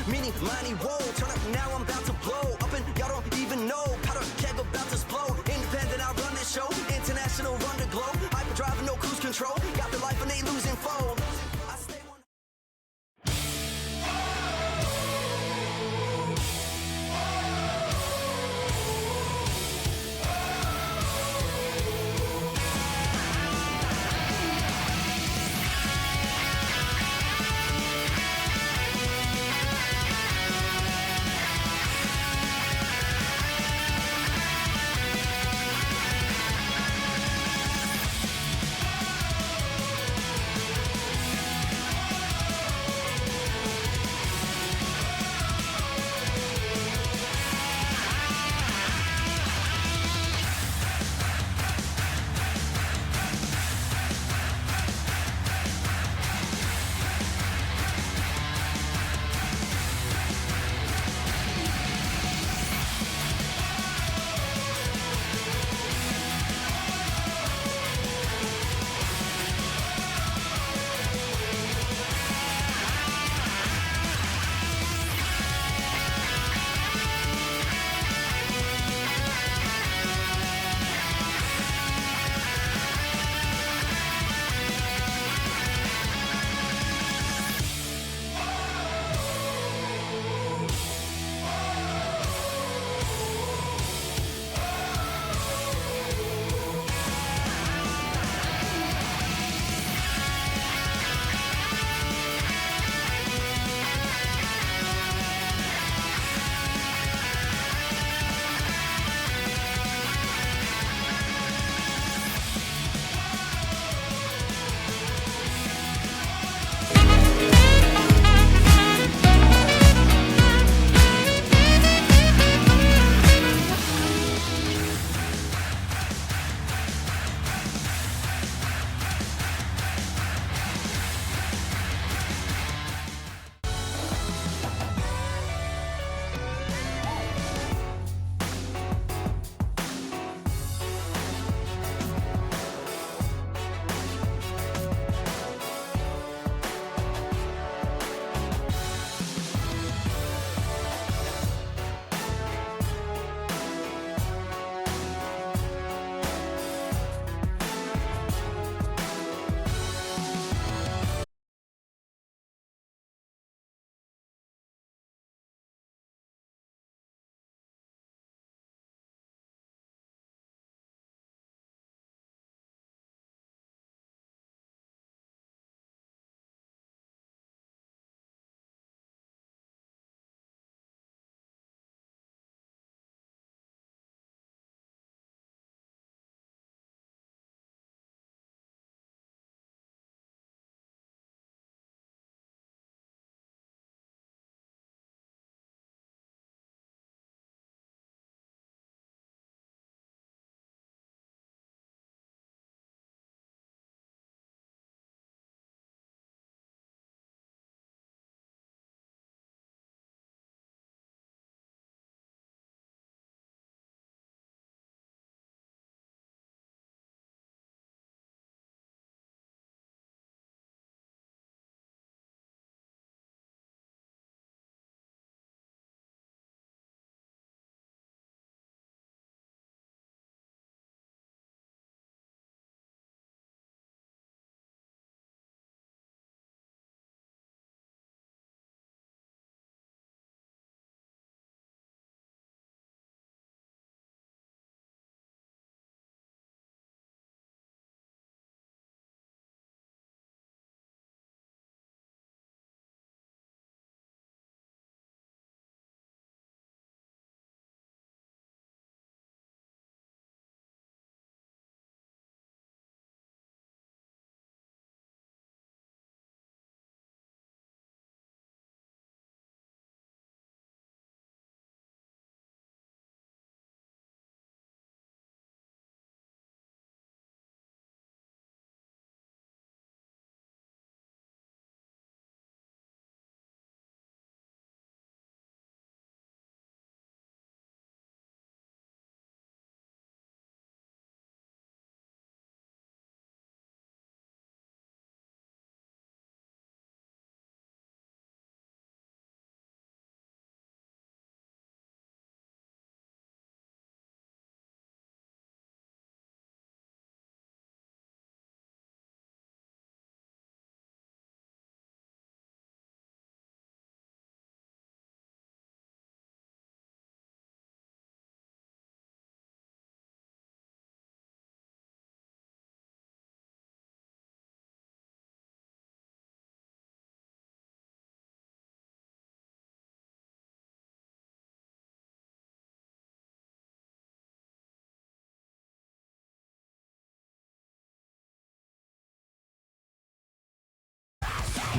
meaning money, whoa. Turn up now, I'm about to blow up and y'all don't even know. Powder keg about to explode. Independent, I run this show. International, run the globe. Hyperdrive, no cruise control. Got the life and they losing foe. I stay one.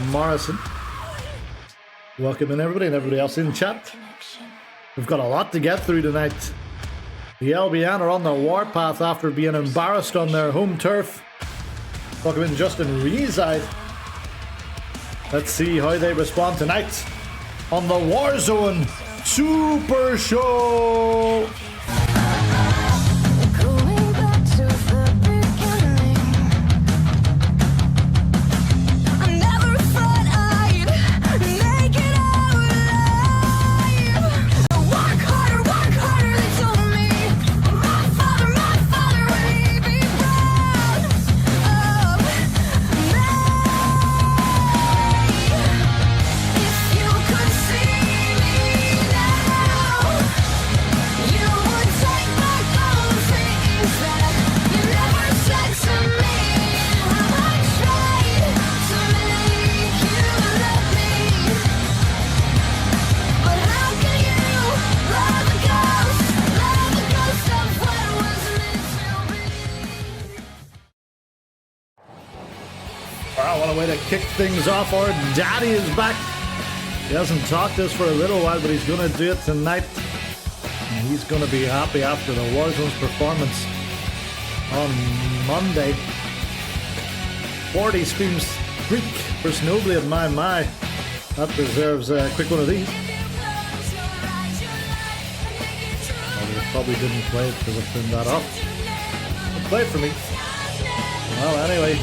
Morrison. Welcome in everybody and everybody else in chat. We've got a lot to get through tonight. The LBN are on the warpath after being embarrassed on their home turf. Welcome in Justin Reeside. Let's see how they respond tonight on the Warzone Super Show. Wow, what a way to kick things off. Our daddy is back. He hasn't talked to us for a little while, but he's going to do it tonight. And he's going to be happy after the Warzone's performance on Monday. 40 screams Greek for Snowblade, my. That deserves a quick one of these. Well, they probably didn't play it because I turned that off. But play it for me. Well, anyway.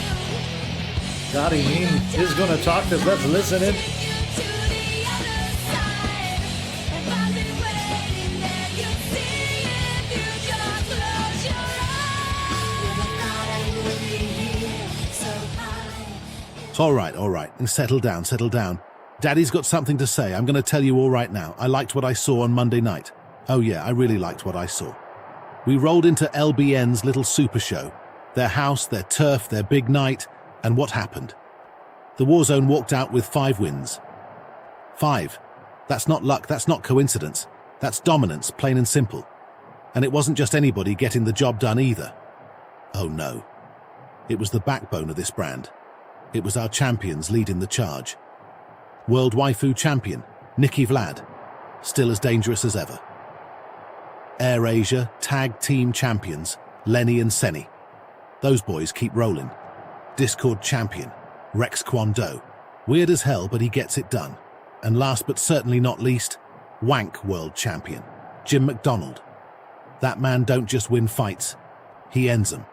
Daddy Mean is going to talk to us. Let's listen in. All right. And settle down. Daddy's got something to say. I'm going to tell you all right now. I liked what I saw on Monday night. Oh yeah, I really liked what I saw. We rolled into LBN's little super show. Their house, their turf, their big night. And what happened? The Warzone walked out with 5 wins. 5. That's not luck, that's not coincidence. That's dominance, plain and simple. And it wasn't just anybody getting the job done either. Oh no. It was the backbone of this brand. It was our champions leading the charge. World Waifu champion, Nikki Vlad, still as dangerous as ever. Air Asia tag team champions, Lenny and Senny. Those boys keep rolling. Discord champion, Rex Kwon Do. Weird as hell, but he gets it done. And last but certainly not least, Wank World Champion, Jim McDonald. That man don't just win fights, he ends them.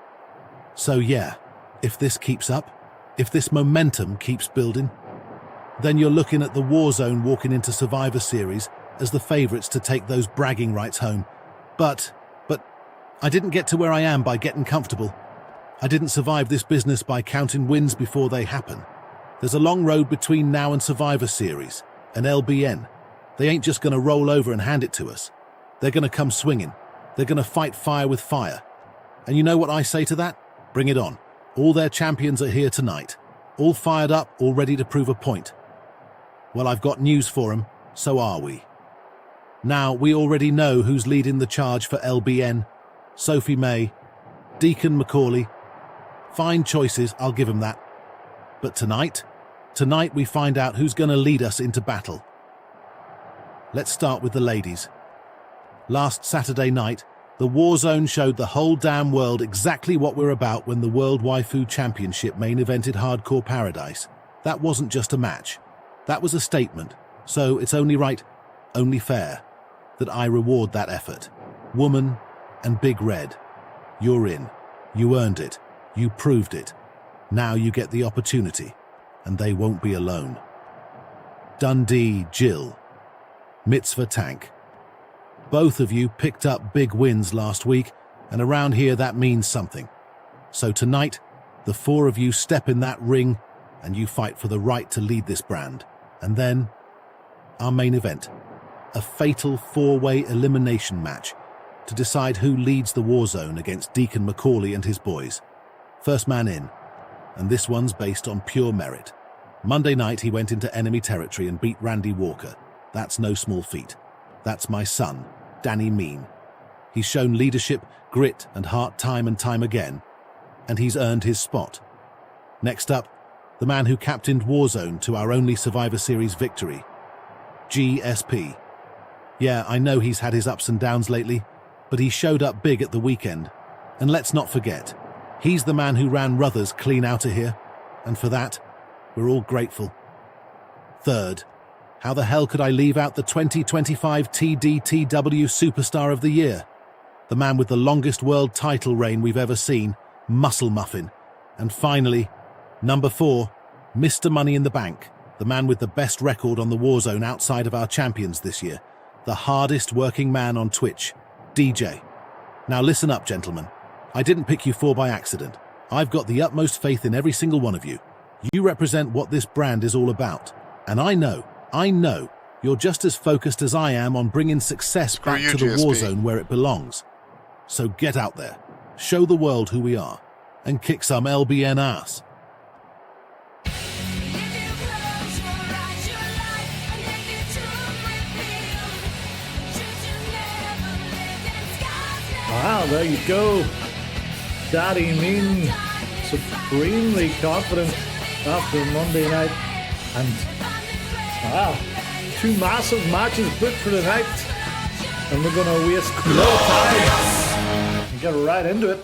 So yeah, if this keeps up, if this momentum keeps building, then you're looking at the Warzone walking into Survivor Series as the favourites to take those bragging rights home. But I didn't get to where I am by getting comfortable. I didn't survive this business by counting wins before they happen. There's a long road between now and Survivor Series, and LBN. They ain't just going to roll over and hand it to us. They're going to come swinging. They're going to fight fire with fire. And you know what I say to that? Bring it on. All their champions are here tonight. All fired up, all ready to prove a point. Well, I've got news for them. So are we. Now, we already know who's leading the charge for LBN. Sophie May, Deacon Macaulay. Fine choices, I'll give him that. But tonight we find out who's going to lead us into battle. Let's start with the ladies. Last Saturday night, the Warzone showed the whole damn world exactly what we're about when the World Waifu Championship main evented Hardcore Paradise. That wasn't just a match. That was a statement. So it's only right, only fair, that I reward that effort. Woman and Big Red, you're in. You earned it. You proved it. Now you get the opportunity, and they won't be alone. Dundee, Jill. Mitzvah Tank. Both of you picked up big wins last week, and around here that means something. So tonight, the 4 of you step in that ring, and you fight for the right to lead this brand. And then, our main event. A fatal 4-way elimination match to decide who leads the Warzone against Deacon Macaulay and his boys. First man in, and this one's based on pure merit. Monday night he went into enemy territory and beat Randy Walker. That's no small feat. That's my son, Danny Mean. He's shown leadership, grit and heart time and time again, and he's earned his spot. Next up, the man who captained Warzone to our only Survivor Series victory. GSP. Yeah, I know he's had his ups and downs lately, but he showed up big at the weekend. And let's not forget, he's the man who ran Ruthers clean out of here, and for that, we're all grateful. Third, how the hell could I leave out the 2025 TDTW Superstar of the Year? The man with the longest world title reign we've ever seen, Muscle Muffin. And finally, number 4, Mr. Money in the Bank, the man with the best record on the Warzone outside of our champions this year, the hardest working man on Twitch, DJ. Now listen up, gentlemen. I didn't pick you 4 by accident. I've got the utmost faith in every single one of you. You represent what this brand is all about. And I know, you're just as focused as I am on bringing success back to the Warzone where it belongs. So get out there, show the world who we are, and kick some LBN ass. Wow, there you go. Daddy Mean, supremely confident after Monday night. And wow, 2 massive matches booked for the night. And we're going to waste no time and get right into it.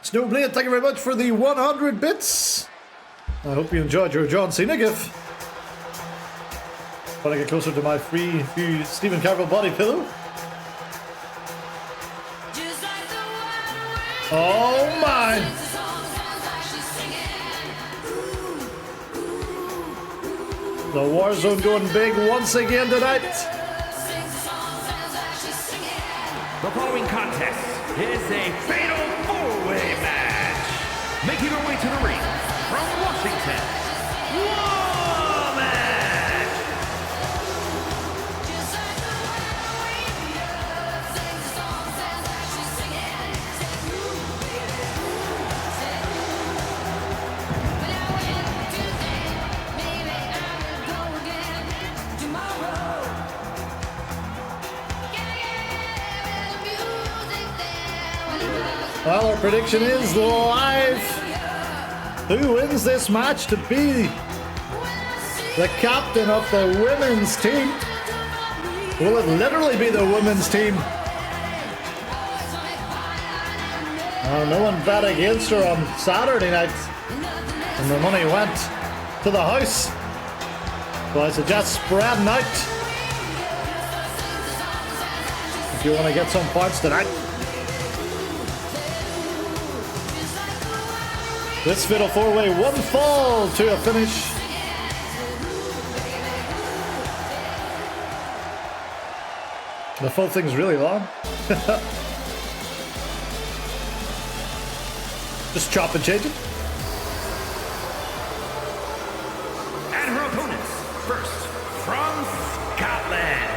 Snowblade, thank you very much for the 100 bits. I hope you enjoyed your John Cena gif. Want to get closer to my free Stephen Carville body pillow? Oh my! The Warzone going big once again tonight. The following contest is a fatal 4-way match. Making her way to the ring from Washington, Woman! Well, our prediction is live. Who wins this match to be the captain of the women's team? Will it literally be the women's team? No one bet against her on Saturday night, and the money went to the house. So I suggest spreading out if you want to get some points tonight. This fatal 4-way, 1 fall to a finish. The full thing's really long. Just chop and change it. And her opponents, first from Scotland.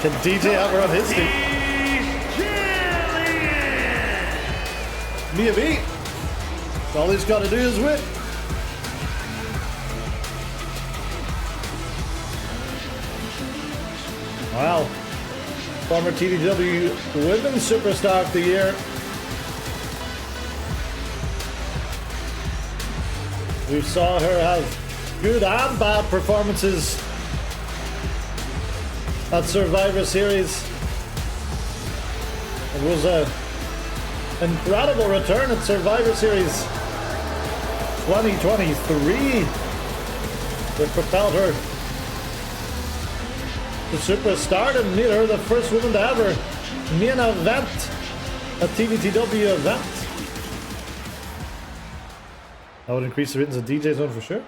Can DJ ever on his team? Maybe. All he's got to do is win. Wow. Former TDW Women's Superstar of the Year. We saw her have good and bad performances at Survivor Series. It was an incredible return at Survivor Series 2023 that propelled her to superstardom, made her the first woman to ever main event a TVTW event. That would increase the ratings of DJ Zone for sure.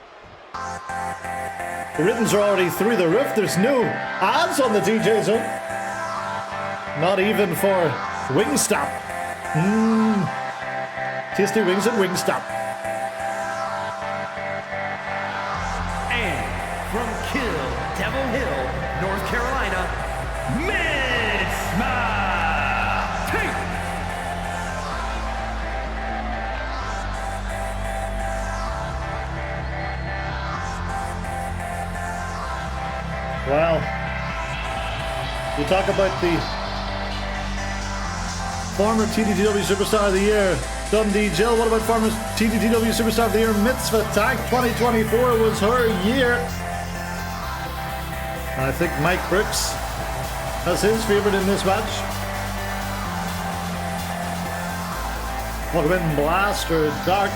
The ratings are already through the roof. There's no ads on the DJ Zone. Not even for Wingstop. Tasty wings at Wingstop. And from Kill Devil Hill, North Carolina, Miss Tate. Wow. You talk about the former TDTW Superstar of the Year, Dundee Jill. What about former TDTW Superstar of the Year, Mitzvah Tank? 2024 was her year. And I think Mike Brooks has his favourite in this match. Welcome in, Blaster Dark.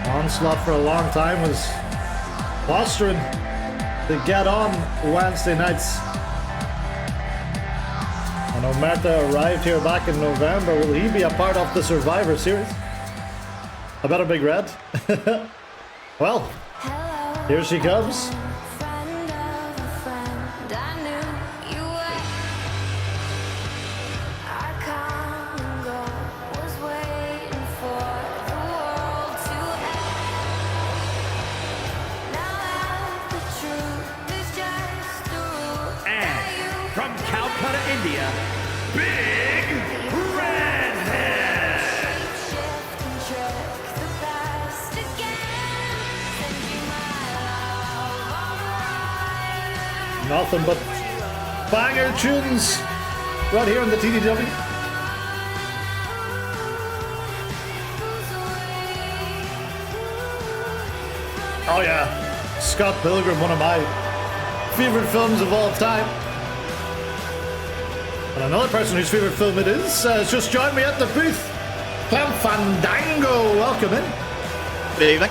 Onslaught for a long time was fostering to get on Wednesday nights. And Omerta arrived here back in November. Will he be a part of the Survivor Series? I bet a big red. Well, here she comes. From Calcutta, India, Big Redhead. Nothing but banger tunes right here on the TDW. Oh yeah, Scott Pilgrim, one of my favorite films of all time. And another person whose favourite film it is has just joined me at the booth. Clem Fandango, welcome in. Good evening.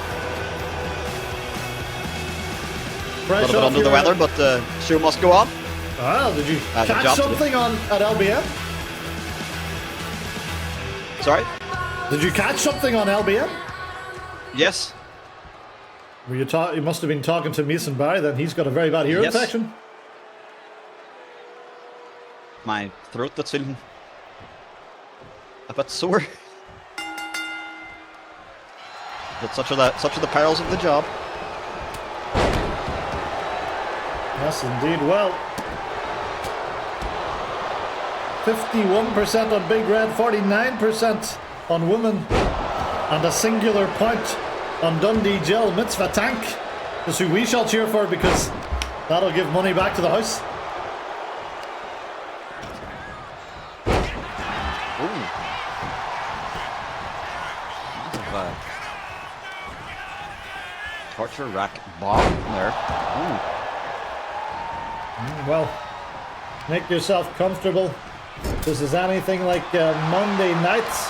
Fresh A little bit under the weather, but the show must go on. Well, did you Good catch job something on at LBM? Sorry? Did you catch something on LBM? Yes. Were you must have been talking to Mason Barry then. He's got a very bad ear Yes. infection. My throat that's feeling a bit sore. But such are the perils of the job. Yes, indeed. Well, 51% on Big Red, 49% on Women, and a singular point on Dundee Jill. Mitzvah Tank is who we shall cheer for because that'll give money back to the house. Ooh. Massive torture rack bomb there. Ooh. Well, make yourself comfortable. This is anything like Monday nights.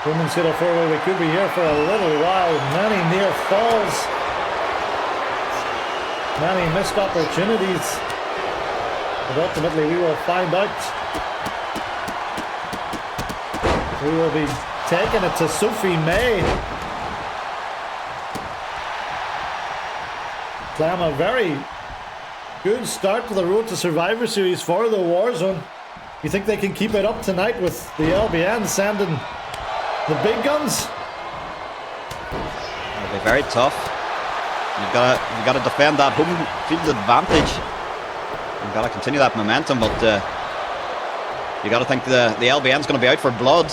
Women's Fatal 4-Way, we could be here for a little while. Many near falls. Many missed opportunities. But ultimately we will find out. We will be taking it to Sophie May. Clam, a very good start to the road to Survivor Series for the Warzone. You think they can keep it up tonight with the LBN sending the big guns? It'll be very tough. You've got to defend that home field advantage. You've got to continue that momentum, but you got to think the LBN's going to be out for blood.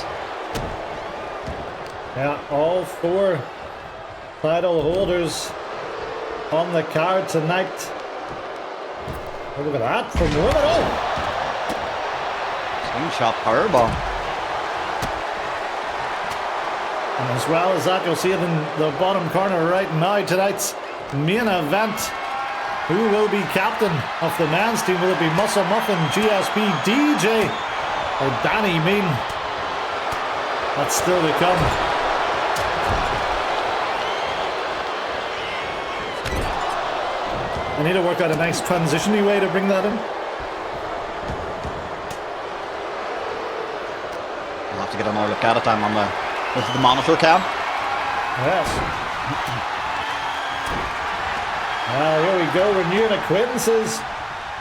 Yeah, all four title holders on the card tonight. Oh, look at that from Women. Oh! Slingshot powerbomb. And as well as that, you'll see it in the bottom corner right now. Tonight's main event. Who will be captain of the men's team? Will it be Muscle Muffin, GSP, DJ, or Danny Mean? That's still to come. I need to work out a nice transition-y way to bring that in. I'll have to get another look at it. I'm on the monitor cam. Yes. Here we go. Renewing acquaintances.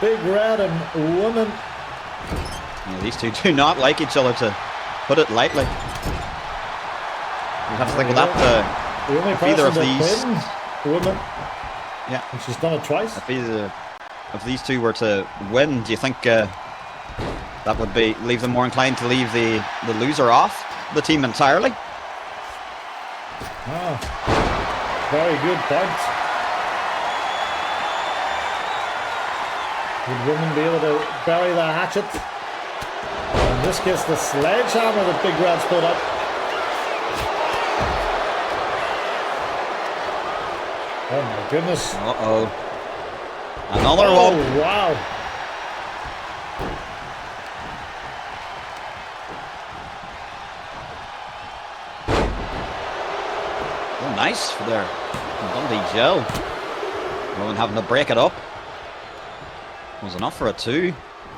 Big Red and Woman. Yeah, these two do not like each other, to put it lightly. You have to think of that. The only If either of person these, that wins, Woman. yeah, And she's done it twice. if these two were to win, do you think that would leave them more inclined to leave the loser off the team entirely? Very good point. Would women be able to bury the hatchet? In this case, the sledgehammer that Big Red's put up. Oh my goodness. Uh-oh. Another one. Oh, wow. Oh, nice for there. Dundee Joe. Rowan having to break it up. Was enough for a 2.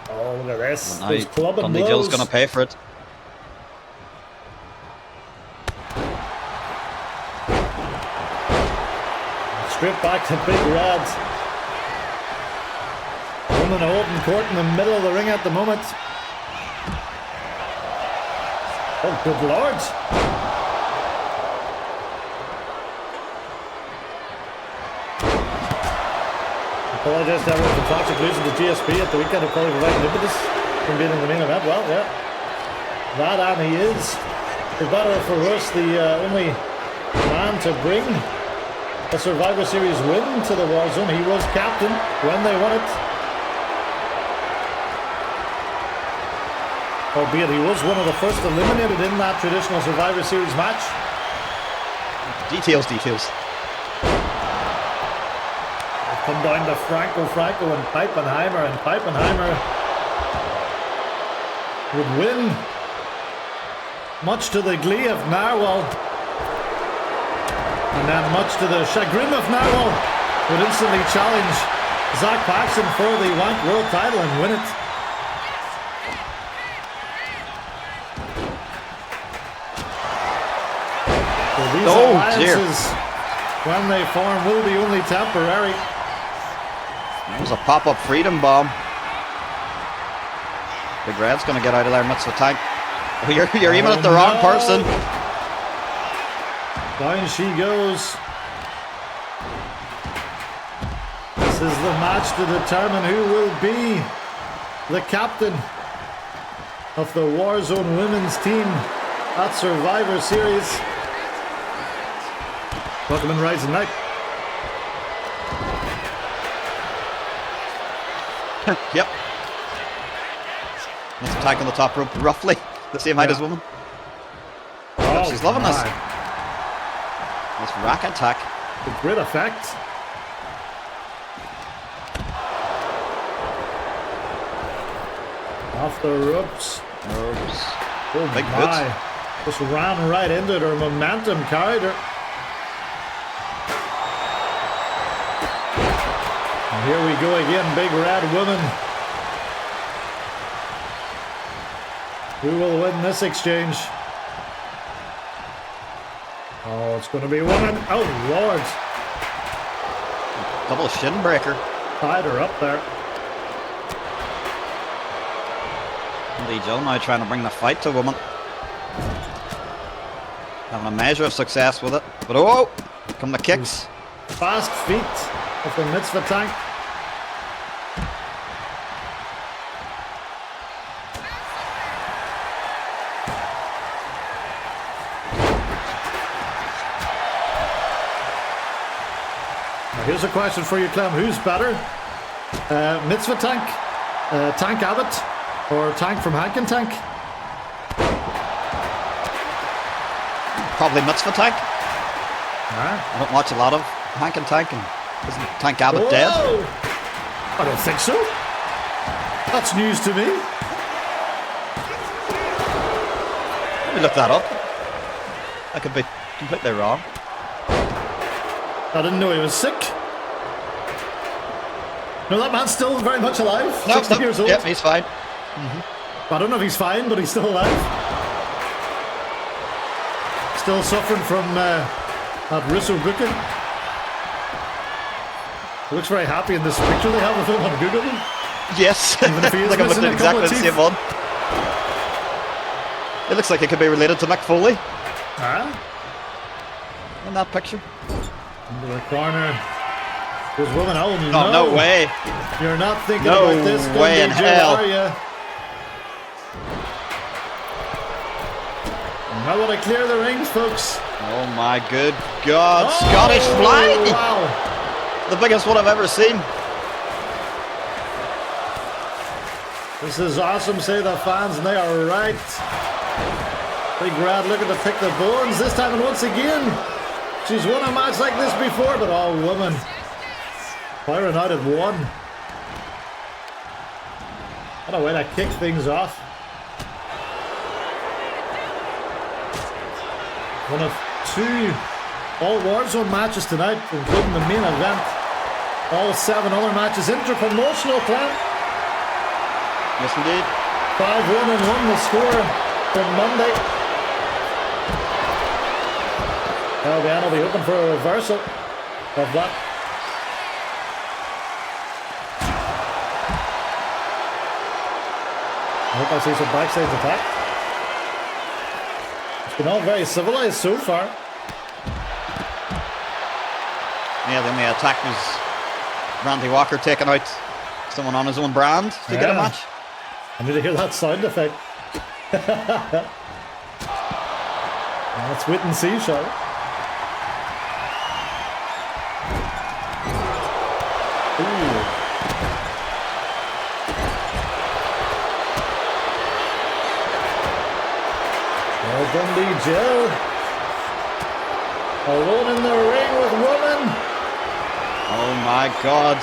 Oh, look at this. Now Those club and Dundee blows. Joe's going to pay for it. Straight back to Big Red. Women holding court in the middle of the ring at the moment. Oh, good lord. Apologise to everyone for toxic losing to GSP at the weekend of probably providing impetus from being in the main event. Well, yeah. That and he is, for better or for worse, the only man to bring a Survivor Series win to the Warzone. He was captain when they won it. Albeit he was one of the first eliminated in that traditional Survivor Series match. Details. Come down to Franco and Peipenheimer, and Peipenheimer would win, much to the glee of Narwhal, and then much to the chagrin of Narwhal, would instantly challenge Zach Paxton for the Wank World title and win it. So these alliances, when they form, will be only temporary. That was a pop-up freedom bomb. Big Red's going to get out of there, Mitzvah Tank. Oh, you're aiming at the wrong person. Down she goes. This is the match to determine who will be the captain of the Warzone women's team at Survivor Series. Welcome in Rising Night. Yep. Let's attack on the top rope, roughly the same height as woman. Oh, she's loving this. my. This rack attack. With great effect. Off the ropes. Oh Big my. boots. Just ran right into it. Her momentum carried her. And here we go again, Big Red woman. Who will win this exchange? Oh, it's going to be woman. Oh, Lord. Double shin breaker. Tied her up there. Lee Joe now trying to bring the fight to woman. Having a measure of success with it. But oh, come the kicks. Fast feet of the Mitzvah Tank. Now here's a question for you, Clem. Who's better? Mitzvah Tank, Tank Abbott, or Tank from Hank and Tank? Probably Mitzvah Tank. Huh? I don't watch a lot of Hank and Tank. And isn't Tank Abbott dead? I don't think so. That's news to me. Let me look that up. I could be completely wrong. I didn't know he was sick. No, that man's still very much alive. 60 years old. Yep, he's fine. I don't know if he's fine, but he's still alive. Still suffering from that Risso booking. He looks very happy in this picture they have of him on Google. Yes, Even if he is I think I'm missing looking a couple exactly of the teeth. same one. It looks like it could be related to Mick Foley Ah, in that picture. into the corner. There's woman. Oh Oh, no way. You're not thinking No about this, way in Dundee Joe, hell. are you? I want to clear the rings, folks. Oh my good God. Scottish fly. Wow. The biggest one I've ever seen. This is awesome, say the fans, and they are right. Big Rad looking to pick the bones this time, and once again, she's won a match like this before, but oh, woman. Byron out at 1. What a way to kick things off. One of 2 all Warzone matches tonight, including the main event. All 7 other matches interpromotional, Clan. Yes, indeed. 5-1 and 1 the score from Monday. LBN will be hoping for a reversal of that. I hope I see some backstage attack. It's been all very civilized so far. Yeah, then the attack was Randy Walker taking out someone on his own brand to get a match. I need to hear that sound effect. Let's wait and see, shall we? Ooh. Well, Dundee Jill. Alone in the ring with woman. Oh my God.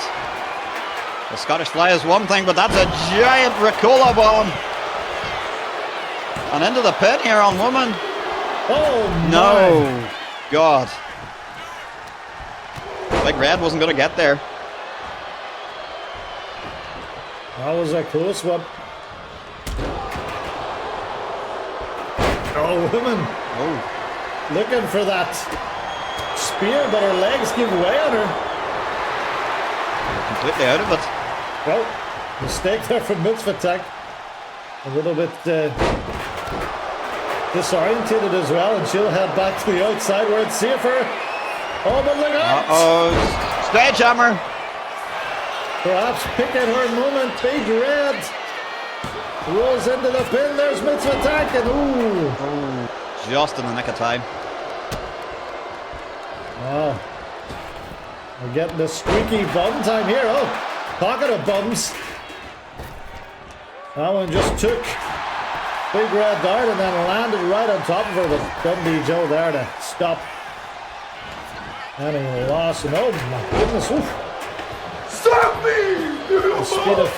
The Scottish Fly is one thing, but that's a giant Ricola bomb. And into the pin here on woman. Oh my. No. God. Big Red wasn't going to get there. That was a close one. Oh, woman. Oh. Looking for that spear, but her legs give way on her. Completely out of it. Well, mistake there from Mitzvah Tech. A little bit disorientated as well, and she'll head back to the outside where it's safer. Oh, but look out! Uh-oh. Sledgehammer. Perhaps picking her moment. Big Red rolls into the pin. There's Mitzvah Tech, and ooh. Oh, just in the nick of time. Oh. We're getting the squeaky bum time here. Oh. Pocket of bums. That one just took Big Red down and then landed right on top of her, but Dundee Joe there to stop any loss. And oh my goodness. Oof. Stop me! The speed of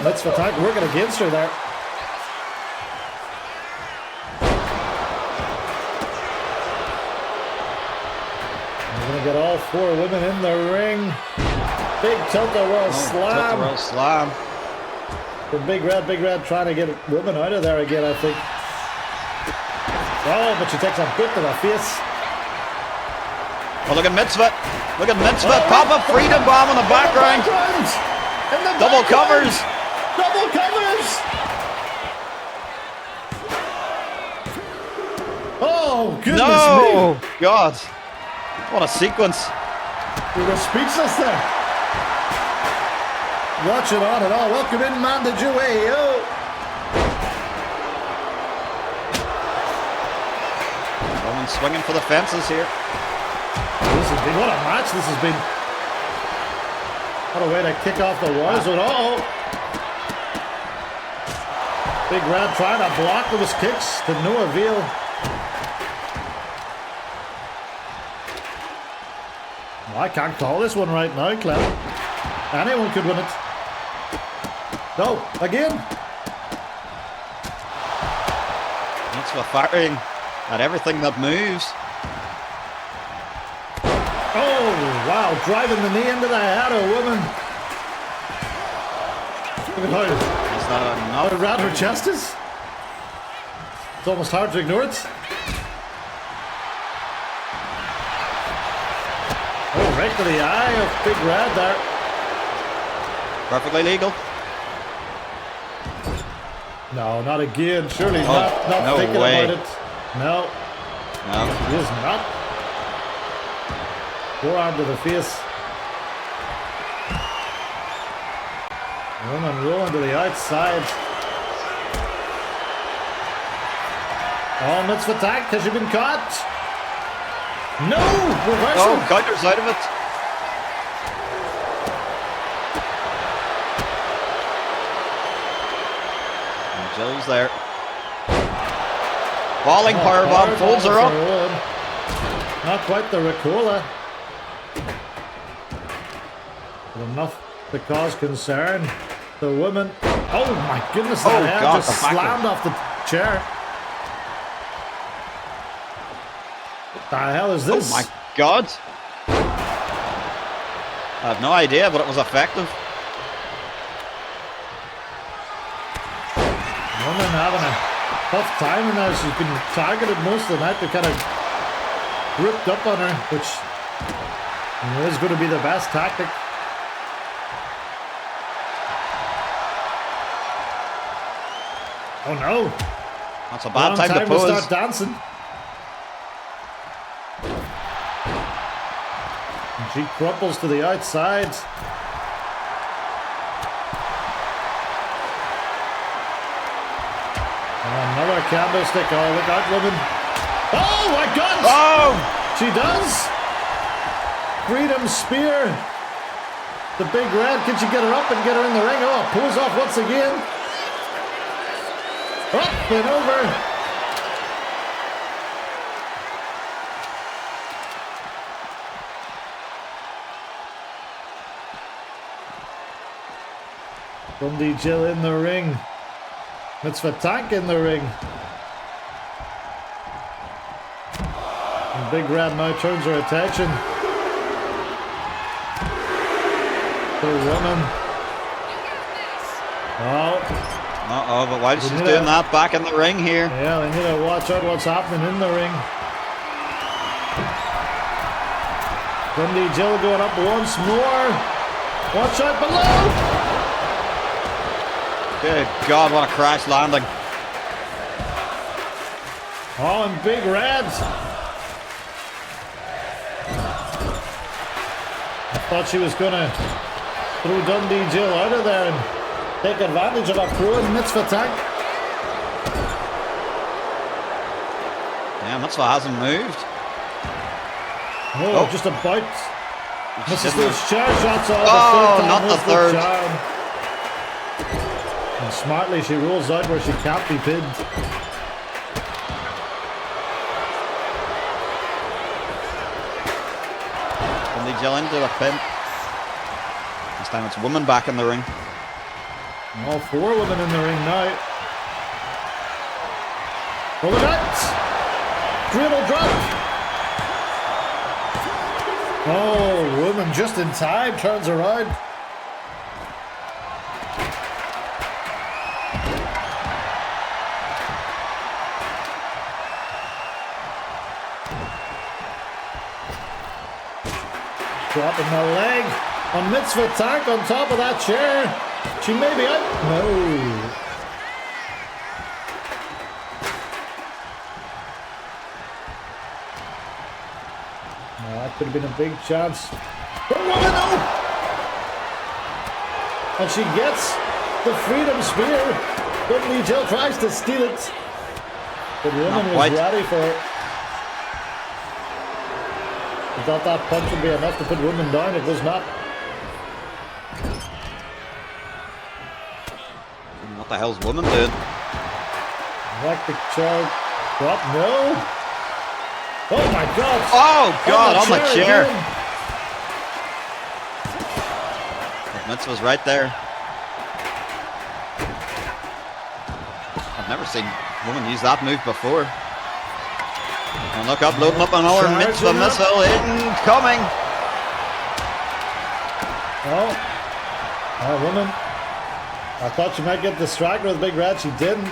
Mitzvah Tank working against her there. We're going to get all 4 women in the ring. Big tilt-a-whirl slam. Tilt-a-whirl slam. From Big Red trying to get a woman out of there again, I think. Oh, but she takes a boot to the face. Oh, look at Mitzvah. Look at Mitzvah. Pop a freedom bomb in the background. In the Double background. covers. Double covers. Oh, goodness No. me. God. What a sequence. We were speechless there. Watch it on and all. Welcome in, Manda Jueo. Roman swinging for the fences here. This has been, what a match this has been. What a way to kick off the Warzone. Oh. Big Red trying to block with his kicks to no avail. Well, I can't call this one right now, Clem. Anyone could win it. No, again. Mitzvah firing at everything that moves. Oh, wow. Driving the knee into the head of a woman. Look at Is that how enough? red her chest is. It's almost hard to ignore it. Oh, right to the eye of Big Red there. Perfectly legal. No, not again. Surely Oh, not no thinking way. about it. No, No. he is not. Forearm to the face. Woman rolling to the outside. Oh, Mitzvah attack. Has she been caught? No! Reversal! Oh, counters out of it. And Jill's there. Falling powerbomb folds her up. Not quite the Ricola. But enough to cause concern. The woman. Oh my goodness, that head God, just slammed off the chair. What the hell is this? Oh my God. I have no idea, but it was effective. Woman having a tough time in there. She's been targeted most of the night. They kind of gripped up on her, which is going to be the best tactic. Oh no! That's a bad time to pose. Start dancing. And she crumples to the outside. And another candlestick. Oh, look out, woman! Oh my God! Oh! She does. Freedom spear. The big red. Can she get her up and get her in the ring? Oh, pulls off once again. Up and over. Dundee Jill in the ring. Mitzvah Tank in the ring. And Big Red now turns her attention. The woman. Oh. Uh-oh, but while she's doing that back in the ring here. Yeah, they need to watch out what's happening in the ring. Dundee Jill going up once more. Watch out below. Good God, what a crash landing. Oh, and Big Red. I thought she was going to throw Dundee Jill out of there and take advantage of a prone Mitzvah Tank. Yeah, Mitzvah hasn't moved. Oh, just about. Misses those chair shots off. Oh, not the third. And smartly she rolls out where she can't be pinned. Dundee Jill into the pin. This time it's woman back in the ring. All four women in the ring now. Oh, look at Cradle drop. Oh, woman just in time turns around. Dropping the leg on Mitzvah Tank on top of that chair. She may be out. No. No, that could have been a big chance. But woman, no! And she gets the Freedom Spear. Dundee Jill tries to steal it. But woman was ready for it. I thought that punch would be enough to put woman down. It was not. What the hell's woman doing? Electric chair drop, no. Oh my God! Oh God, on the chair. Again. Mitzvah's right there. I've never seen a woman use that move before. And look up, loading up another Mitzvah missile incoming. Oh, woman. I thought she might get distracted with Big Red. She didn't.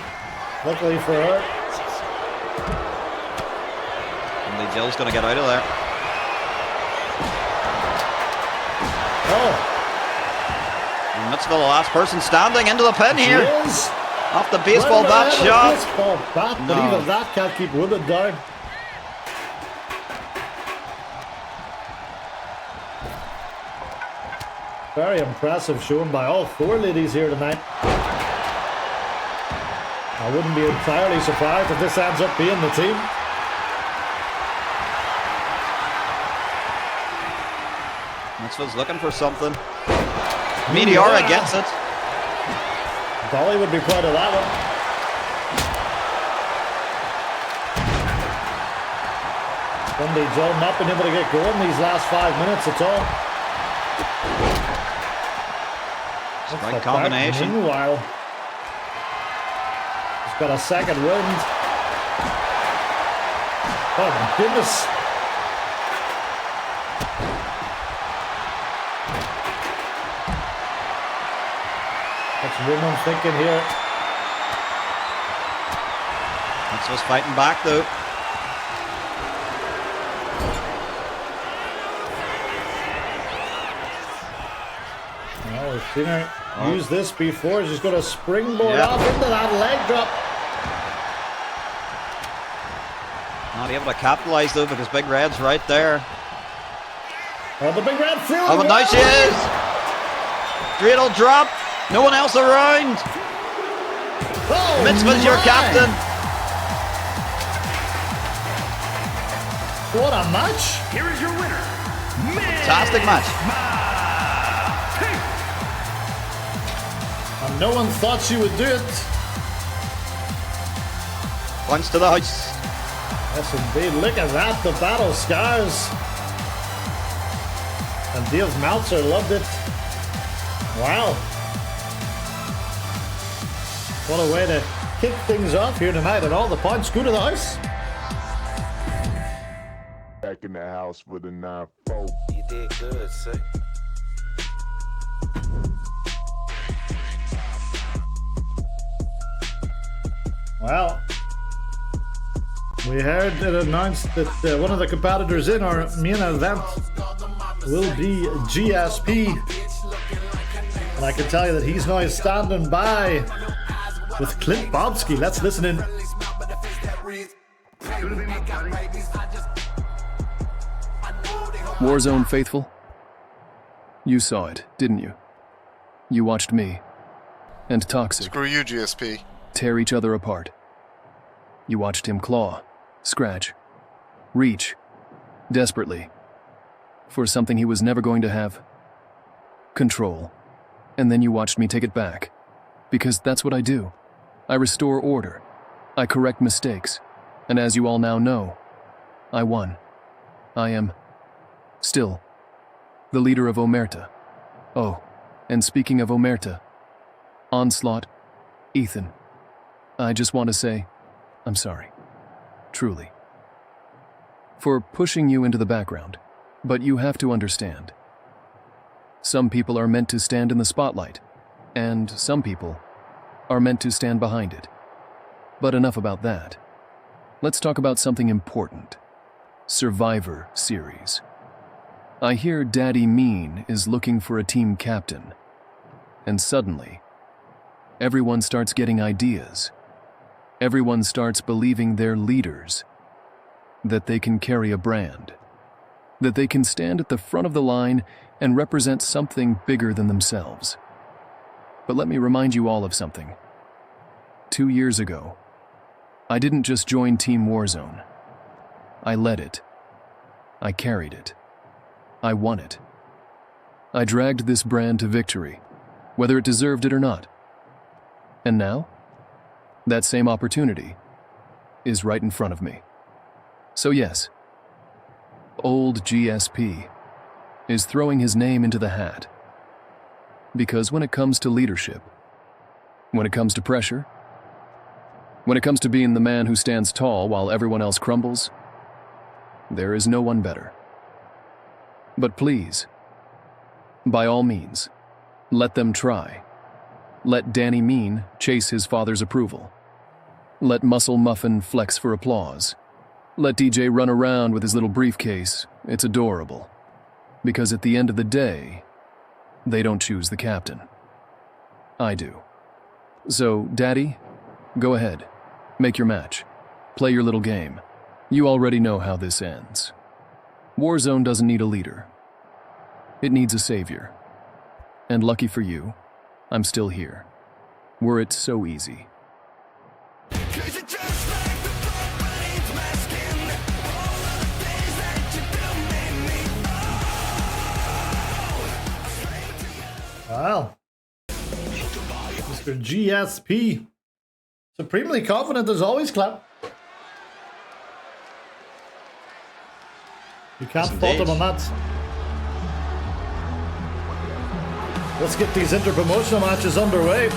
Luckily for her. And Jill's going to get out of there. Oh. And Mitzvah, the last person standing into the pin here. Is. Off the baseball bat shot. Baseball bat, but even that can't keep women down. Very impressive showing by all four ladies here tonight. I wouldn't be entirely surprised if this ends up being the team. Mitzvah's looking for something. Meteora gets it. Dolly would be proud of that one. Bundy Joe not been able to get going these last 5 minutes at all. Strike combination. Meanwhile, he's got a second wind. Oh my goodness. What's Woodman thinking here? Mitzvah's fighting back though. Well, we've seen her use this before. She's going to springboard off into that leg drop. Not able to capitalize though because Big Red's right there. Oh, the Big Red through. Oh, but now she is. Dreidel drop. No one else around. Oh, Mitzvah's your captain. What a match. Here is your winner. Fantastic match. And no one thought she would do it. Points to the house. Yes, indeed. Look at that. The battle scars. And Dave Meltzer loved it. Wow. What a way to kick things off here tonight, and all the points go to the house. Back in the house with a 9-4. You did good, sir. Well, we heard it announced that one of the competitors in our main event will be GSP. And I can tell you that he's now standing by with Clint Bobsky. Let's listen in. Warzone faithful? You saw it, didn't you? You watched me and Toxic Screw you, GSP. tear each other apart. You watched him claw, scratch, reach, desperately, for something he was never going to have. Control. And then you watched me take it back. Because that's what I do. I restore order. I correct mistakes. And as you all now know, I won. I am, still, the leader of Omerta. Oh, and speaking of Omerta, Onslaught, Ethan, I just want to say, I'm sorry. Truly. For pushing you into the background. But you have to understand. Some people are meant to stand in the spotlight, and some people are meant to stand behind it. But enough about that. Let's talk about something important. Survivor Series. I hear Daddy Mean is looking for a team captain. And suddenly, everyone starts getting ideas. Everyone starts believing they're leaders. That they can carry a brand. That they can stand at the front of the line and represent something bigger than themselves. But let me remind you all of something. 2 years ago, I didn't just join Team Warzone. I led it. I carried it. I won it. I dragged this brand to victory, whether it deserved it or not. And now, that same opportunity is right in front of me. So yes, old GSP is throwing his name into the hat. Because when it comes to leadership, when it comes to pressure, when it comes to being the man who stands tall while everyone else crumbles, there is no one better. But please, by all means, let them try. Let Danny Mean chase his father's approval. Let Muscle Muffin flex for applause. Let DJ run around with his little briefcase. It's adorable. Because at the end of the day, they don't choose the captain. I do. So, Daddy, go ahead. Make your match. Play your little game. You already know how this ends. Warzone doesn't need a leader. It needs a savior. And lucky for you, I'm still here. Were it so easy. Wow. Mr. GSP. Supremely confident as always, Clap. You can't fault him on that. Let's get these interpromotional matches underway.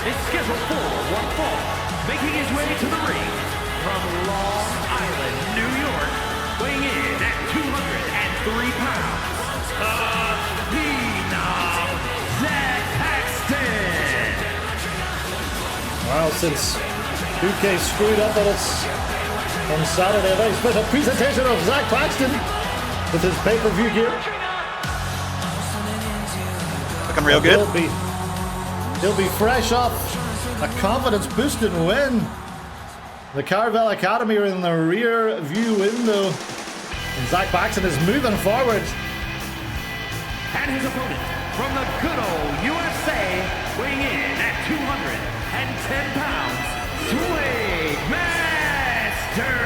It's scheduled for one fall, making his way to the ring from Long Island, New York, weighing in at 203 pounds, Phenom, Zach Paxton. Well, since 2K screwed up on us on Saturday, a very special presentation of Zach Paxton with his pay-per-view gear. Looking real good. He'll be fresh off a confidence-boosting win. The Carvel Academy are in the rear view window. And Zach Paxton is moving forward. And his opponent from the good old USA, weighing in at 210 pounds, Swag Master.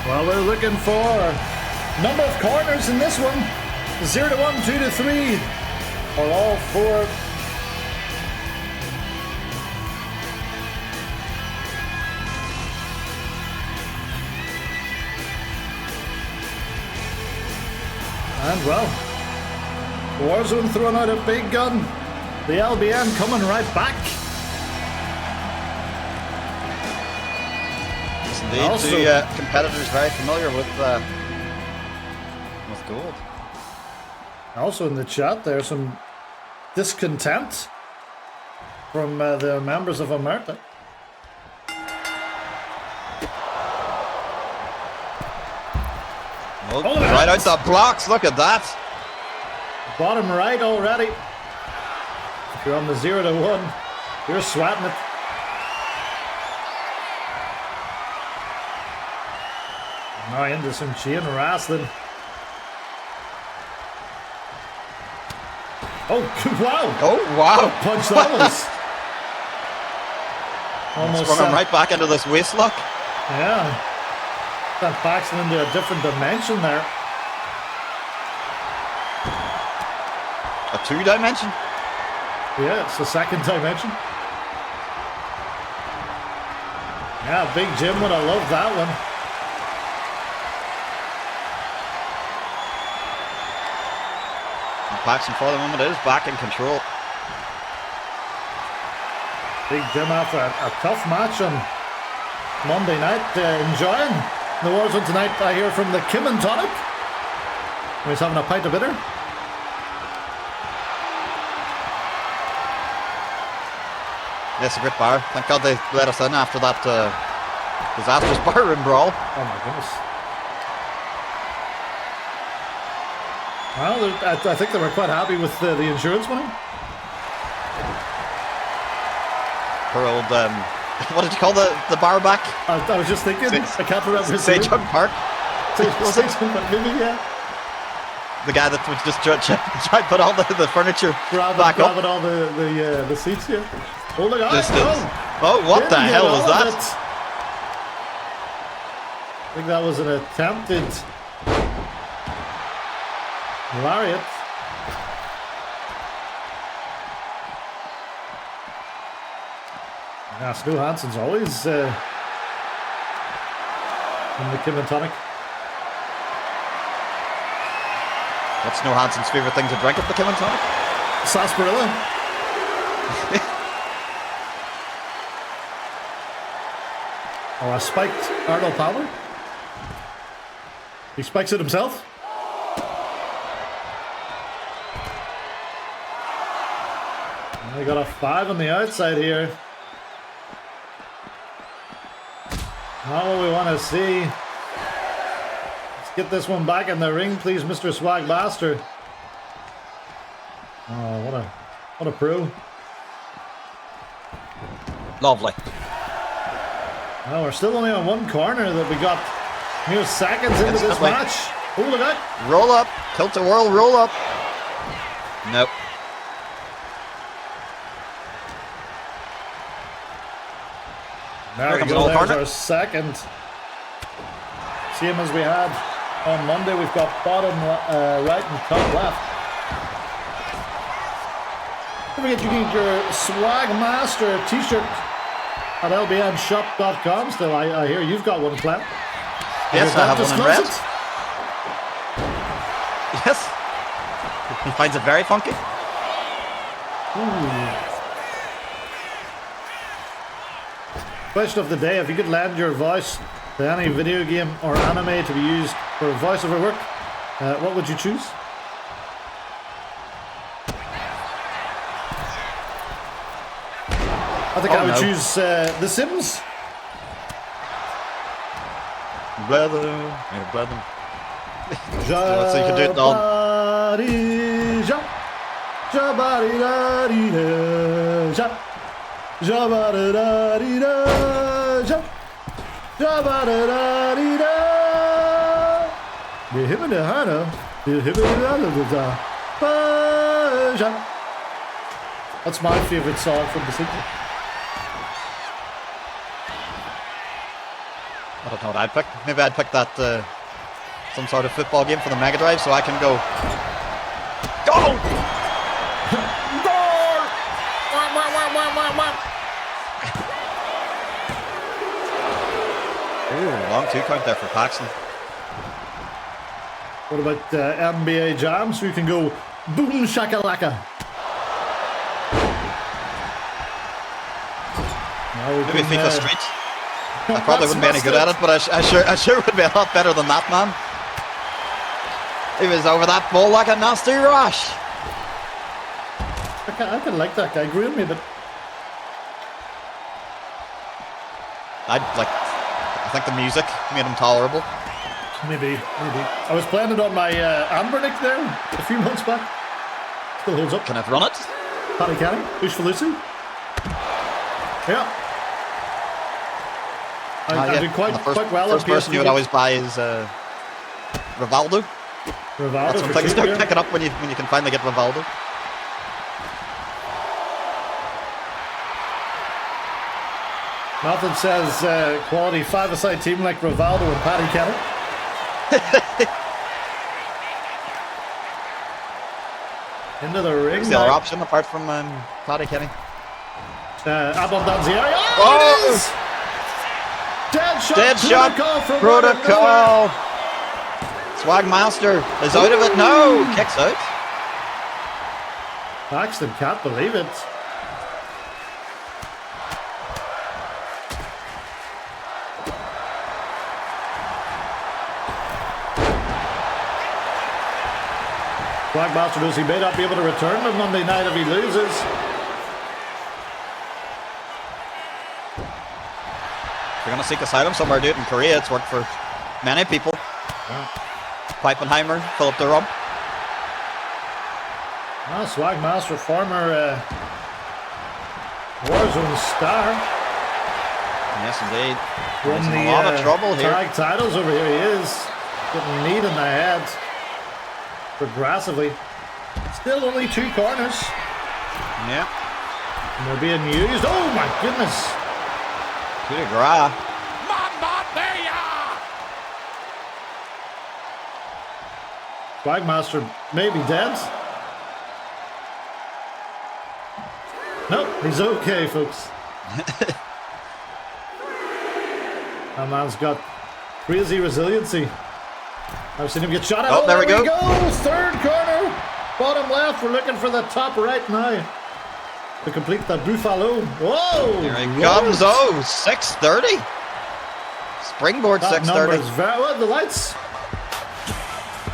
Well, we're looking for a number of corners in this one. 0 to 1, 2 to 3. Or all 4. And well, Warzone throwing out a big gun. The LBN coming right back. Yes, indeed. Also- Two competitors very familiar with gold. Also in the chat, there's some discontent from the members of Omerta. Oh, Oh, right out the blocks. Look at that. Bottom right already. If you're on the 0 to 1, you're sweating it. Now into some chain wrestling. Oh, wow. Oh, wow. Punch that was. Almost Sprung him right back into this waist lock. Yeah. Sent Paxton into a different dimension there. A 2-dimension. Yeah, it's the second dimension. Yeah, Big Jim would have loved that one. Paxton for the moment is back in control. Big Jim after a tough match on Monday night. Enjoying the Warzone tonight, I hear from the Kim and Tonic. He's having a pint of bitter. Yes, a great bar. Thank God they let us in after that disastrous barroom brawl. Oh my goodness. Well, I think they were quite happy with the insurance money. Poor old, what did you call the bar back? I was just thinking, I can't remember his Sage name. Hug Park? Sage Hug, maybe, yeah. The guy that would just try to put all the furniture back up. Grabbing all the seats here. Oh, look at Oh, what the hell was that? I think that was an attempted lariat. Yeah, Stu Hansen's always in the Kim and Tonic. What's Snow Hansen's favourite thing to drink at the Kim and Tonic? Sarsaparilla. Or a spiked Arnold Palmer. He spikes it himself. And we got a 5 on the outside here. Not what we want to see. Let's get this one back in the ring, please, Mr. Swag Master. Oh, what a pro. Lovely. Well, we're still only on one corner that we got Mere seconds into this Instantly. match. Oh, look out. Roll up. Tilt a whirl, roll up. Nope. There Here we comes go, an there's alternate. our second. Same as we had on Monday, we've got bottom right and top left. Don't forget you need your Swag Master t-shirt at lbnshop.com still. I hear you've got one, Clem. Yes, I have one in red. It? Yes. He finds it very funky. Question of the day, if you could lend your voice to any video game or anime to be used for voiceover work, what would you choose? I think I would choose The Sims. Blather. So you can do it on. That's my favorite song from The Sims. I don't know what I'd pick. Maybe I'd pick that some sort of football game for the Mega Drive, so I can go. Go! Ooh, long 2 count there for Paxton. What about NBA Jam? So you can go boom shakalaka. Maybe FIFA Street. I probably wouldn't be any good at it, but I sure would be a lot better than that man. He was over that ball like a nasty rush. I can like that guy. Grew on me, but I think the music made him tolerable. maybe. I was playing it on my Ambernick there a few months back. Still holds up. Can I run it? Paddy Canny, Bush for Lucy. Yeah. I did quite well. The first person you would always buy is Rivaldo. That's when things start picking up when you can finally get Rivaldo. Nothing says quality five-a-side team like Rivaldo and Paddy Canny. Into the ring. Who's the other option apart from Paddy Kenny? Abondanzieri. Oh! It is! Dead shot from protocol. Swagmaster is out of it. No, kicks out. Paxton can't believe it. Swagmaster knows he may not be able to return on Monday night if he loses. If you're going to seek asylum somewhere, do it in Korea. It's worked for many people. Yeah. Pippenheimer, Philip the Rump. Swagmaster, former Warzone star. Yes, indeed. Won He's in the a lot of trouble here. tag titles over here. He is getting kneed in the head progressively. Still only 2 corners. Yeah. And they're being used. Oh my goodness. Coup de grace. Swagmaster may be dead. No, he's okay, folks. That man's got crazy resiliency. I've seen him get shot at. Oh, there we go. 3rd corner. Bottom left. We're looking for the top right now to complete the buffalo. Whoa! Here he comes. Oh, 6:30. Springboard That 6:30. number is very well. The lights.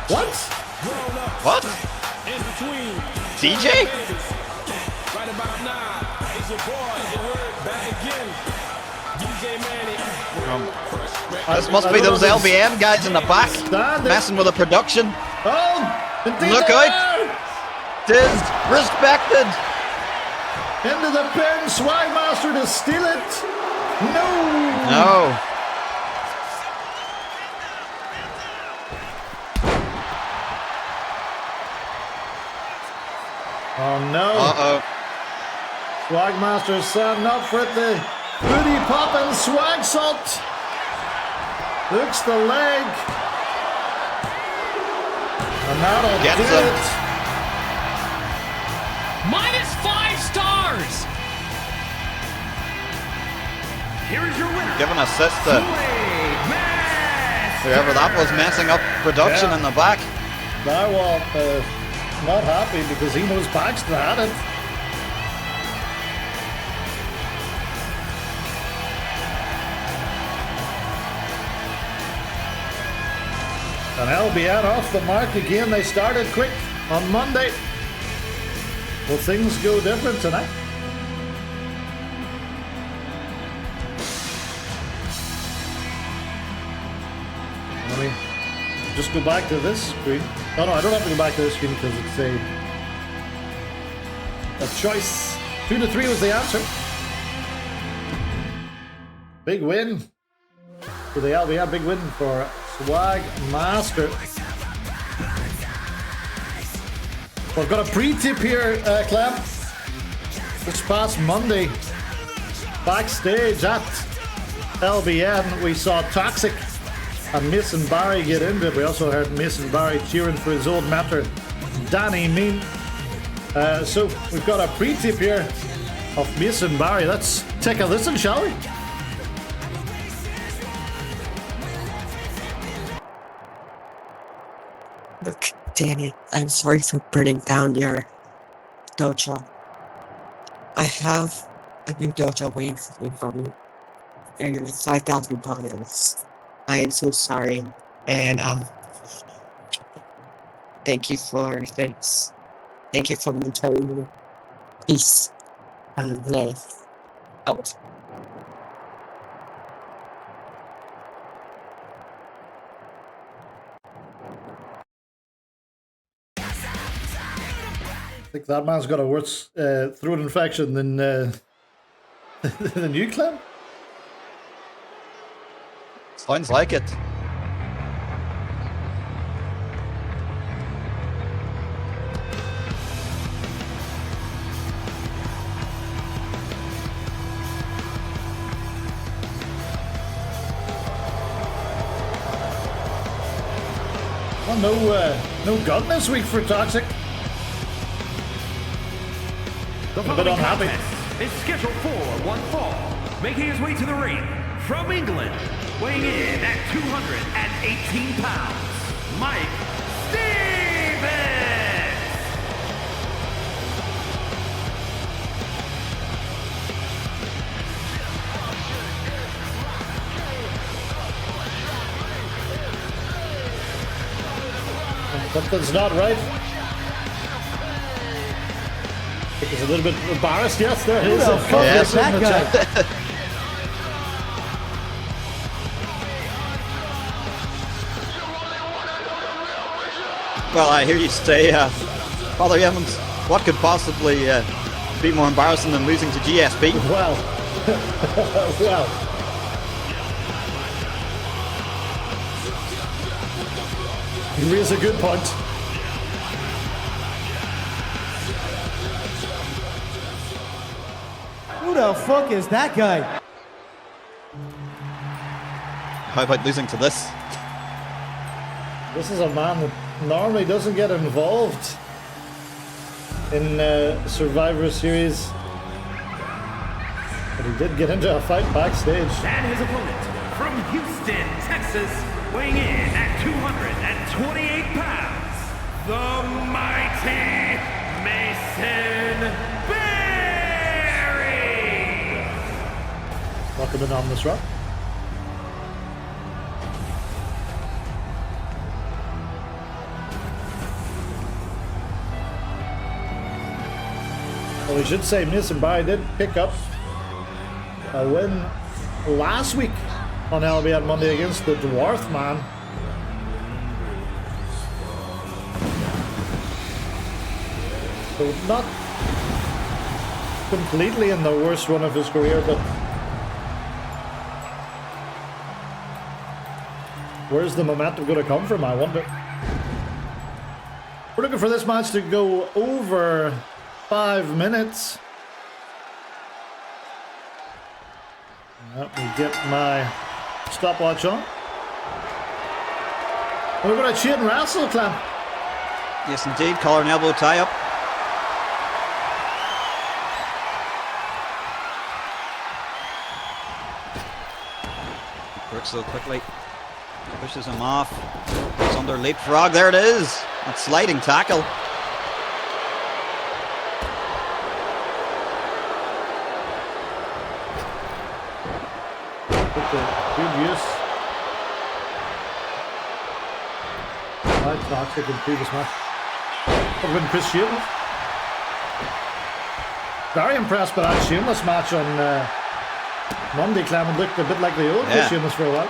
What? What? DJ? Right about now, it's your boy, you heard, back again. DJ Manny. This must be those LBM guys in the back messing with the production. Oh! Indeed. Look out! Tis respected. Into the pin, Swagmaster to steal it. No! No. Oh no. Uh-oh. Swagmaster's setting up for the booty popping swag salt. Hooks the leg. And that'll Gets do him. it. -5 stars. Here is your winner. Give an assist to whoever that was messing up production in the back. Narwhal not happy because he knows Baxter had it. And LBN off the mark again. They started quick on Monday. Will things go different tonight? Let me just go back to this screen. Oh no, I don't have to go back to this screen because it's a choice. 2-3 was the answer. Big win for the LBN. Big win for Swag Master. We've got a pre-tip here, Clem. This past Monday, backstage at LBN, we saw Toxic and Mason Barry get into it. We also heard Mason Barry cheering for his old mentor, Danny Mean. So we've got a pre-tip here of Mason Barry. Let's take a listen, shall we? Look, Danny, I'm sorry for burning down your dojo. I have a new dojo waiting for me from you. And it's 5,000 pounds. I am so sorry. And, thank you for this. Thank you for mentoring me. Peace and love. Out. I think that man's got a worse throat infection than than you, Clem. Sounds like it. Well, no gun this week for Toxic. The A bit following unhappy. contest is scheduled for one fall, making his way to the ring from England, weighing in at 218 pounds, Mike Stevens! Something's not right. I think he's a little bit embarrassed. Yes, there is a Yes. in the chat. Well, I hear you say, Father Evans, what could possibly be more embarrassing than losing to GSP? Well, well. You raise a good point. Who the fuck is that guy? How about losing to this? This is a man that normally doesn't get involved in Survivor Series, but he did get into a fight backstage. And his opponent from Houston, Texas, weighing in at 228 pounds, the mighty Mason Berry! Welcome in on this run. Well, we should say Mason Barry did pick up a win last week on LBN Monday against the Dwarf Man. So not completely in the worst run of his career, but where's the momentum going to come from, I wonder? We're looking for this match to go over 5 minutes. Let me get my stopwatch on. We're going to chain wrestle, Clem. Yes, indeed. Collar and elbow tie up. Brooks, though, quickly pushes him off. It's under leapfrog. There it is. That sliding tackle. Good use. Right, Toxic in the previous match. Other than Chris Sheamus. Very impressed by that Sheamus match on Monday. Clem, it looked a bit like the old Chris Sheamus for a while.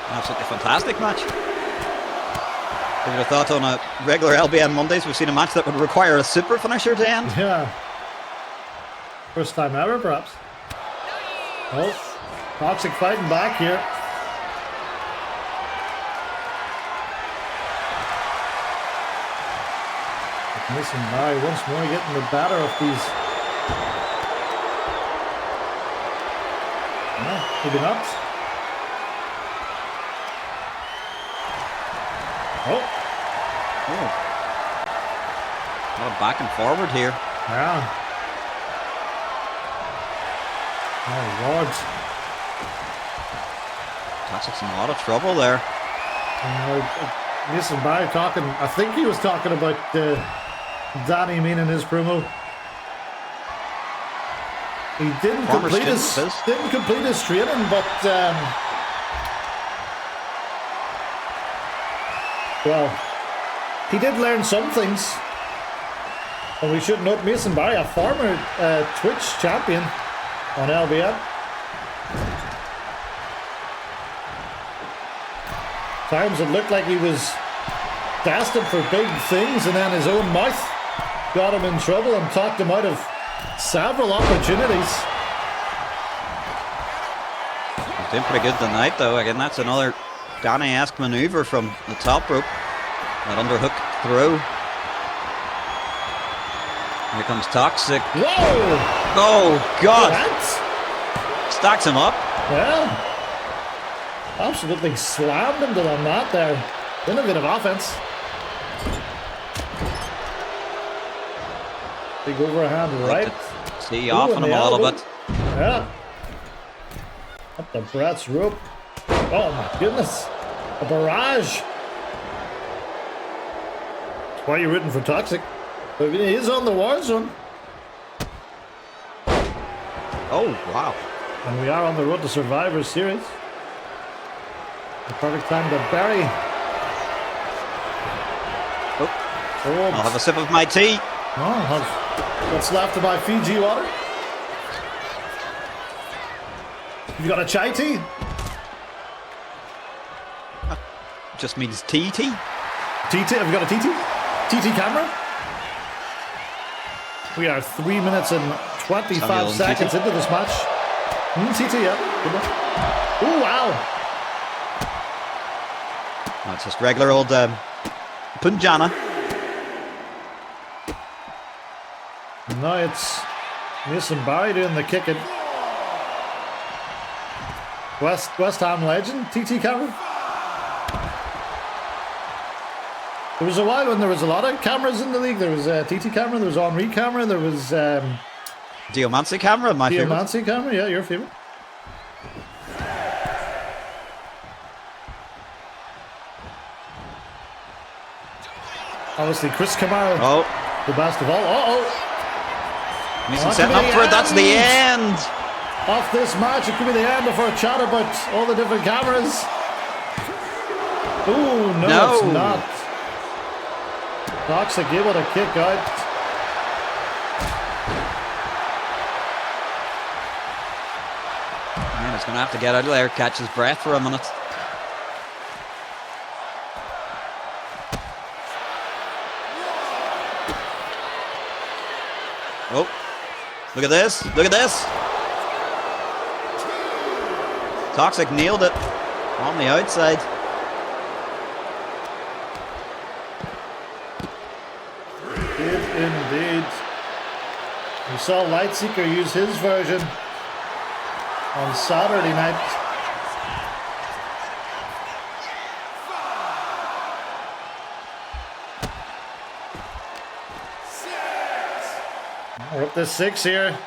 Absolutely fantastic match. Who would have thought on a regular LBN Mondays we've seen a match that would require a super finisher to end? Yeah. First time ever, perhaps. Oh, Toxic fighting back here. Listen, Barry once more getting the better of these. Maybe not. Oh. A lot of back and forward here. Yeah. Oh, Lord. Toxic's in a lot of trouble there. Listen, Barry talking, I think he was talking about Danny Mean in his promo. He didn't complete his training, but well, he did learn some things. And we should note Mason Barry, a former Twitch champion on LBN. Times it looked like he was destined for big things, and then his own mouth got him in trouble and talked him out of several opportunities. He's doing pretty good tonight, though. Again, that's another Danny-esque maneuver from the top rope. That underhook throw. Here comes Toxic. Whoa! Oh, God! What? Stacks him up. Yeah. Absolutely slammed him to the mat there. Innovative offense. Big overhand right. See off on him a little bit. Yeah. Up the Brett's rope. Oh my goodness. A barrage. Why are you rooting for Toxic? But he is on the Warzone. Oh, wow. And we are on the road to Survivor Series. The perfect time to bury. Oh, I'll have a sip of my tea. Oh, I'll have what's left of my Fiji water. You got a chai tea? Just means TT. TT? Have you got a TT? TT camera? We are 3 minutes and 25 seconds into this match. TT, yeah. Good one. Oh, wow. That's just regular old Punjana. No, it's Mason Barry doing the kicking. West Ham legend, TT camera. There was a while when there was a lot of cameras in the league. There was a TT camera, there was Henri camera, there was Diomancy camera, my favorite. Diomancy camera, yeah, your favorite. Obviously, Chris Camaro, the best of all. Mason setting up for it. That's the end of this match. It could be the end of our chat about all the different cameras. Ooh, no, it's not. Toxic able to kick out. Man, he's going to have to get out of there, catch his breath for a minute. Oh, look at this. Look at this. Toxic nailed it on the outside. Did indeed. We saw Lightseeker use his version on Saturday night. We're up to 6 here.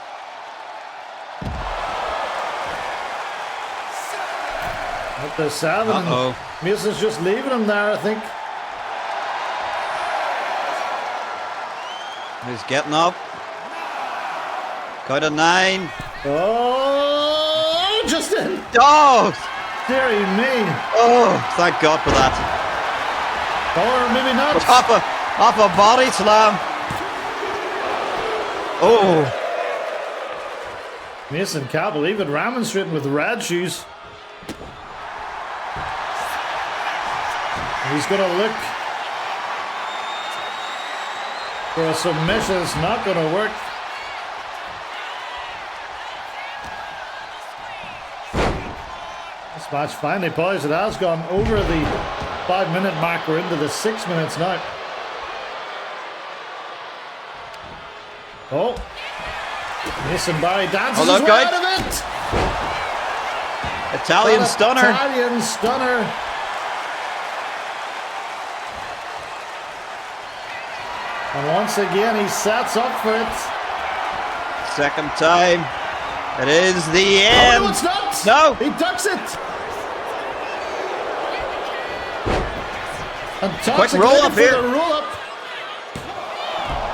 Up to 7. Uh-oh. Mason's just leaving him there, I think. He's getting up. Count of 9. Oh, just in. Oh! Deary me. Oh, thank God for that. Or maybe not. Off a body slam. Oh. Mason can't believe it. Remonstrating with the red shoes. He's going to look for a submission. It's not going to work. This match finally poised. It has gone over the 5-minute mark. We're into the 6 minutes now. Oh. Mason Barry dances his way out of it. Italian stunner. Italian stunner. And once again, he sets up for it. Second time. It is the end. Oh, no, it's not. No. He ducks it. And Quick roll up here. Roll up.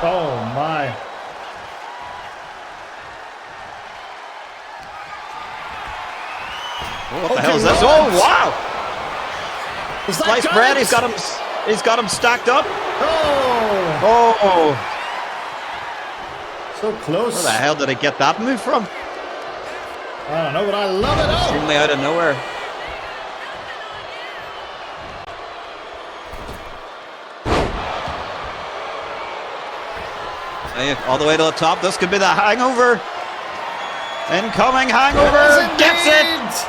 Oh, my. What the hell is this? Oh, wow. Sliced bread. He's got him stacked up. Oh. So close. Where the hell did he get that move from? I don't know, but I love it. Oh. Seemingly out of nowhere. Hey, all the way to the top. This could be the hangover. Incoming hangover. Gets it.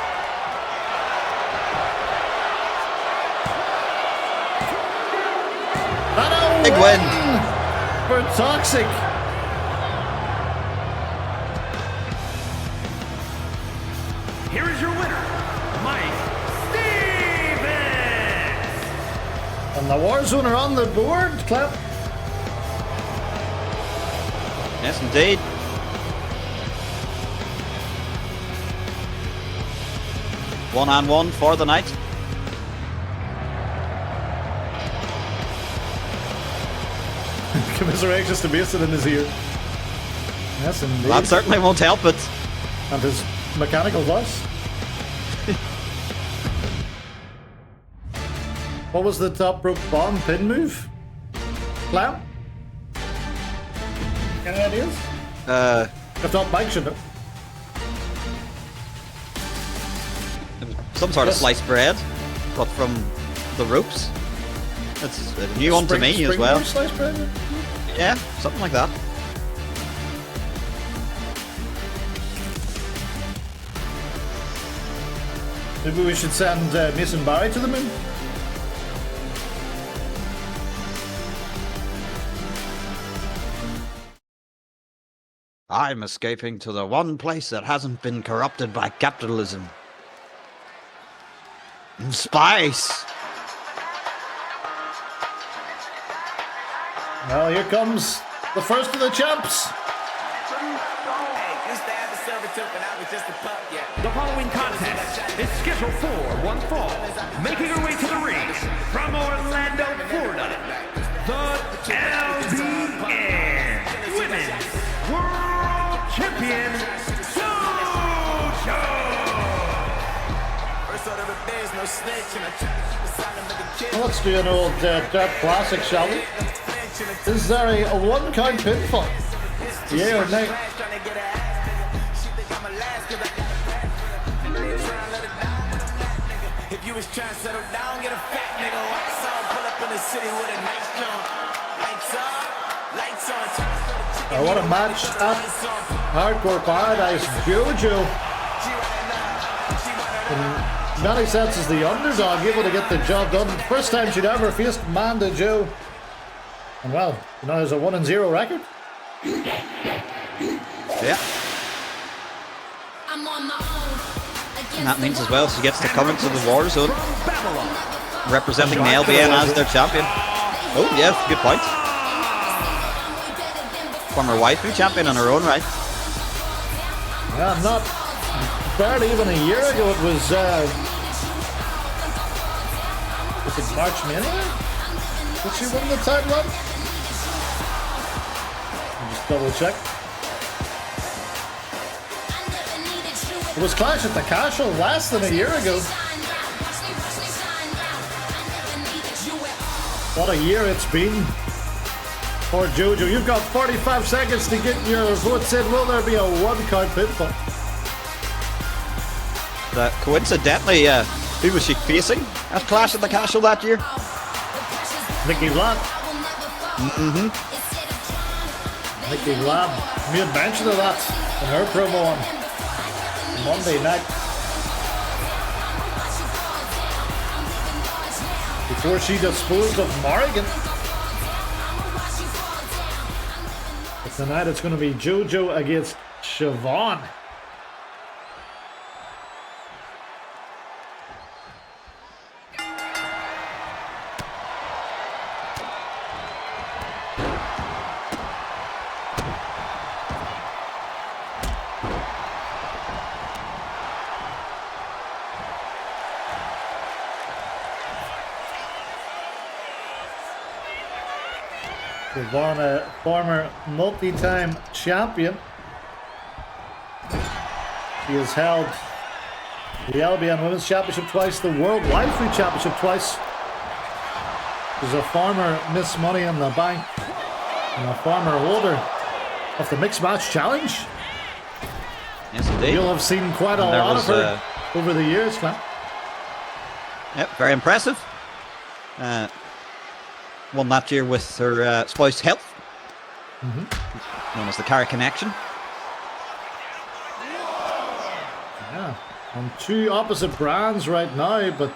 Big win for Toxic. Here is your winner, Mike Stevens. And the Warzone are on the board, Clip. Yes, indeed. One-on-one for the night. Commiserations to Mason in his ear. Yes, indeed. That certainly won't help it. And his mechanical voice. What was the top rope bomb pin move? Clown? Any ideas? If not, Mike should know. Some sort of sliced bread, but from the ropes. That's a new one to me as well. Sliced bread? Yeah, something like that. Maybe we should send Mason Barry to the moon? I'm escaping to the one place that hasn't been corrupted by capitalism. Spice! Well, here comes the first of the champs. The following contest is scheduled for one fall. Making her way to the ring from Orlando, Florida, the LBN Women's World Champion, SuperShow. Well, let's do an old Dirt Classic, shall we? Is there a one-count pinfall? Yeah or nay? If you was trying to settle down, get a fat nigga. I saw him pull up in the city with a nice jump. Lights on. What a match at Hardcore Paradise. JoJo, in many senses, the underdog, able to get the job done. First time she'd ever faced Amanda Joe. And well, now there's a 1-0 record. Yeah. And that means as well she gets to come into the Warzone representing the LBN as their champion. Oh, yeah, good point. Former waifu champion in her own right. Yeah, not barely even a year ago it was it March Mania? Did she win the title up? Just double check. It was Clash at the Castle less than a year ago. What a year it's been for JoJo. You've got 45 seconds to get your votes in. Will there be a one-card pinfall? Coincidentally, who was she facing at Clash at the Castle that year? Nikki Vlad. Mm-hmm. Nikki Vlad made mention of that in her promo on Monday night. Before she disposed of Morrigan. But tonight it's going to be JoJo against Siobhan. Siobhan, a former multi-time champion. She has held the LBN Women's Championship twice, the World Waifu Championship twice. She's a former Miss Money in the Bank and a former holder of the Mixed Match Challenge. Yes, indeed. You'll have seen quite a lot of her over the years, Clem. Yep, very impressive. Won that year with her spouse Health, known as the Cara Connection. Yeah, on two opposite brands right now, but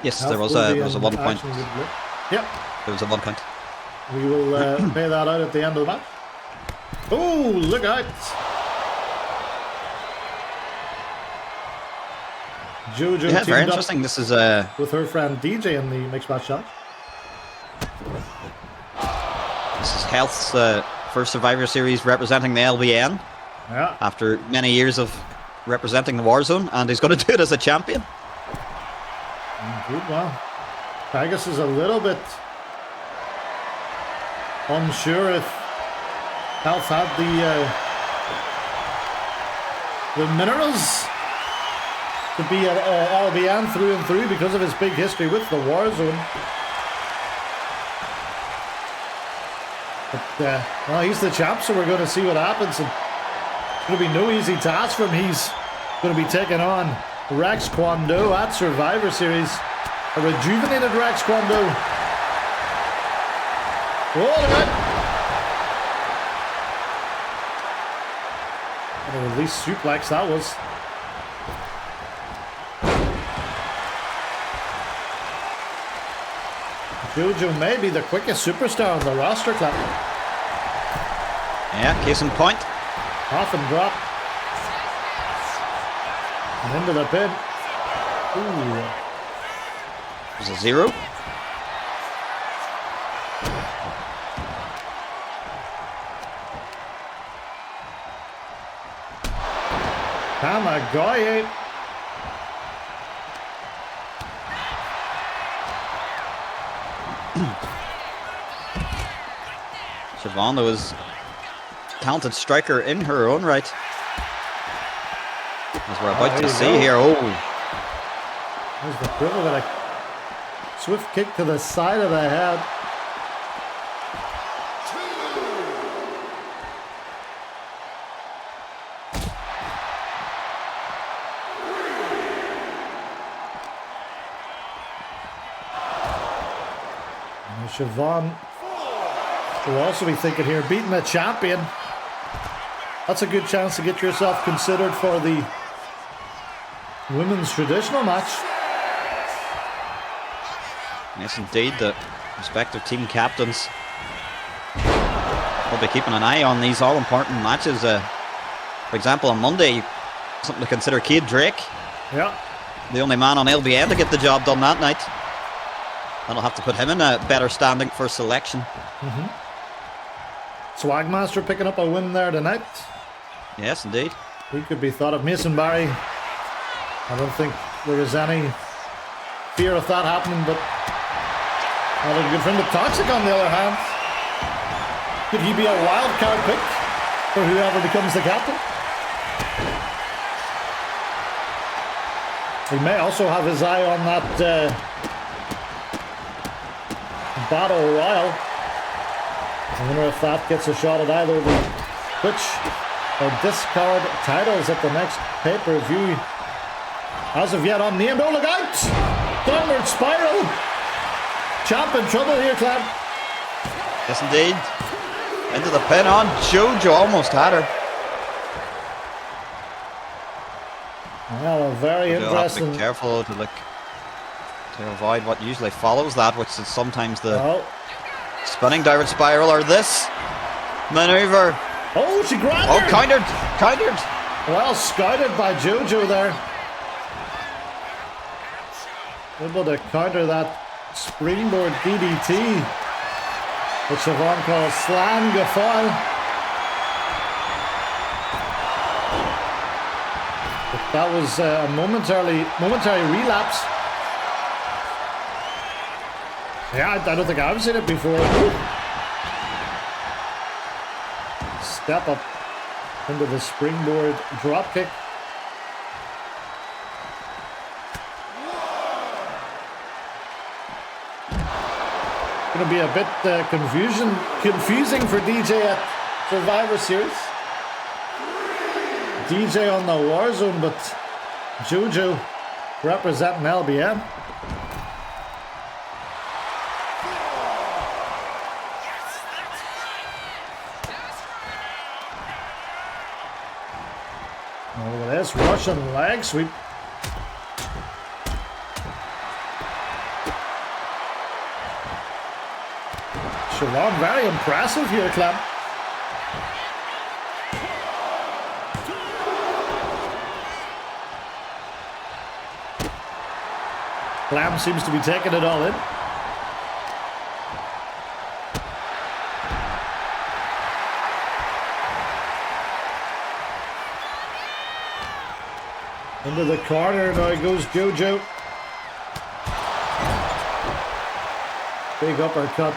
yes, there was a 1 point. Yep, there was a 1 point. We will pay that out at the end of the match. Oh, look out! JoJo yeah, very teamed interesting. up This is with her friend DJ in the Mixed Match Challenge. This is Health's first Survivor Series representing the LBN. Yeah. After many years of representing the Warzone, and he's going to do it as a champion. Indeed, well, Pegasus is a little bit unsure if Health had the minerals to be an LBN through and through because of his big history with the Warzone. But, well, he's the champ, so we're going to see what happens. And it's going to be no easy task for him. He's going to be taking on Rex Kwando at Survivor Series. A rejuvenated Rex Kwando. Oh, look at that. What a release suplex that was. JoJo may be the quickest superstar on the roster, Clap. Yeah, case in point. Off and drop. And into the pin. Ooh. There's a 0. Kamagoye. Siobhan, though, is a talented striker in her own right. As we're about to see here. Oh. There's the equivalent of a swift kick to the side of the head. And Siobhan will also be thinking here, beating the champion. That's a good chance to get yourself considered for the women's traditional match. Yes, indeed. The respective team captains will be keeping an eye on these all-important matches. For example, on Monday, something to consider, Cade Drake. Yeah. The only man on LBN to get the job done that night. That'll have to put him in a better standing for selection. Swagmaster picking up a win there tonight. Yes, indeed. He could be thought of. Mason Barry, I don't think there is any fear of that happening, but not a good friend. But Toxic, on the other hand, could he be a wild card pick for whoever becomes the captain? He may also have his eye on that Battle Royal. I wonder if that gets a shot at either the Twitch or Discard titles at the next pay-per-view. As of yet unnamed. Oh, look out! Downward spiral! Champ in trouble here, Clem. Yes, indeed. Into the pin on Jojo, almost had her. Well, very You'll have to interesting. be careful to avoid what usually follows that, which is sometimes the spinning downward spiral or this maneuver. Oh, she grabbed her! Oh, countered! Well scouted by Jojo there. Able to counter that springboard DDT, which Siobhan calls Slam Gafoil. That was a momentary relapse. Yeah, I don't think I've seen it before. Step up into the springboard drop kick. Going to be a bit confusing for DJ at Survivor Series. DJ on the Warzone, but Jojo representing LBN. Oh, look at this Russian leg sweep. Siobhan, very impressive here, Clem. Clem seems to be taking it all in. Into the corner, now goes Jojo. Big uppercut.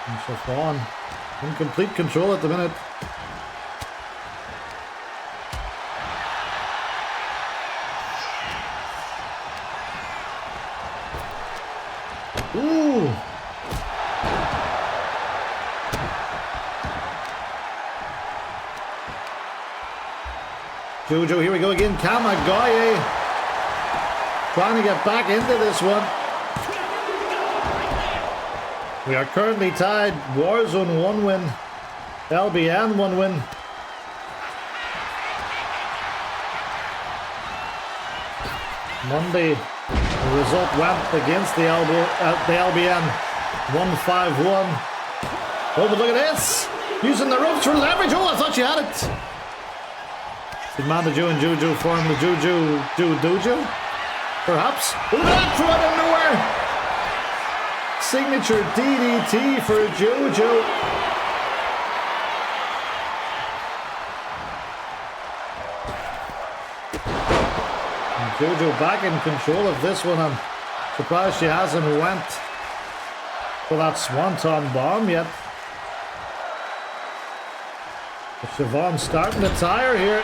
And Siobhan in complete control at the minute. Ooh! Jojo, here we go again. Kamigoye trying to get back into this one. We are currently tied. Warzone 1 win. LBN 1 win. Monday, the result went against the LBN 1-5-1. Oh, but look at this! Using the ropes for leverage. Oh, I thought you had it. Did Mandajo and Jojo form the Jojo Dojo? Perhaps. Look at that from out of nowhere! Signature DDT for Jojo. And Jojo back in control of this one. I'm surprised she hasn't went for that swanton bomb yet. But Siobhan starting to tire here.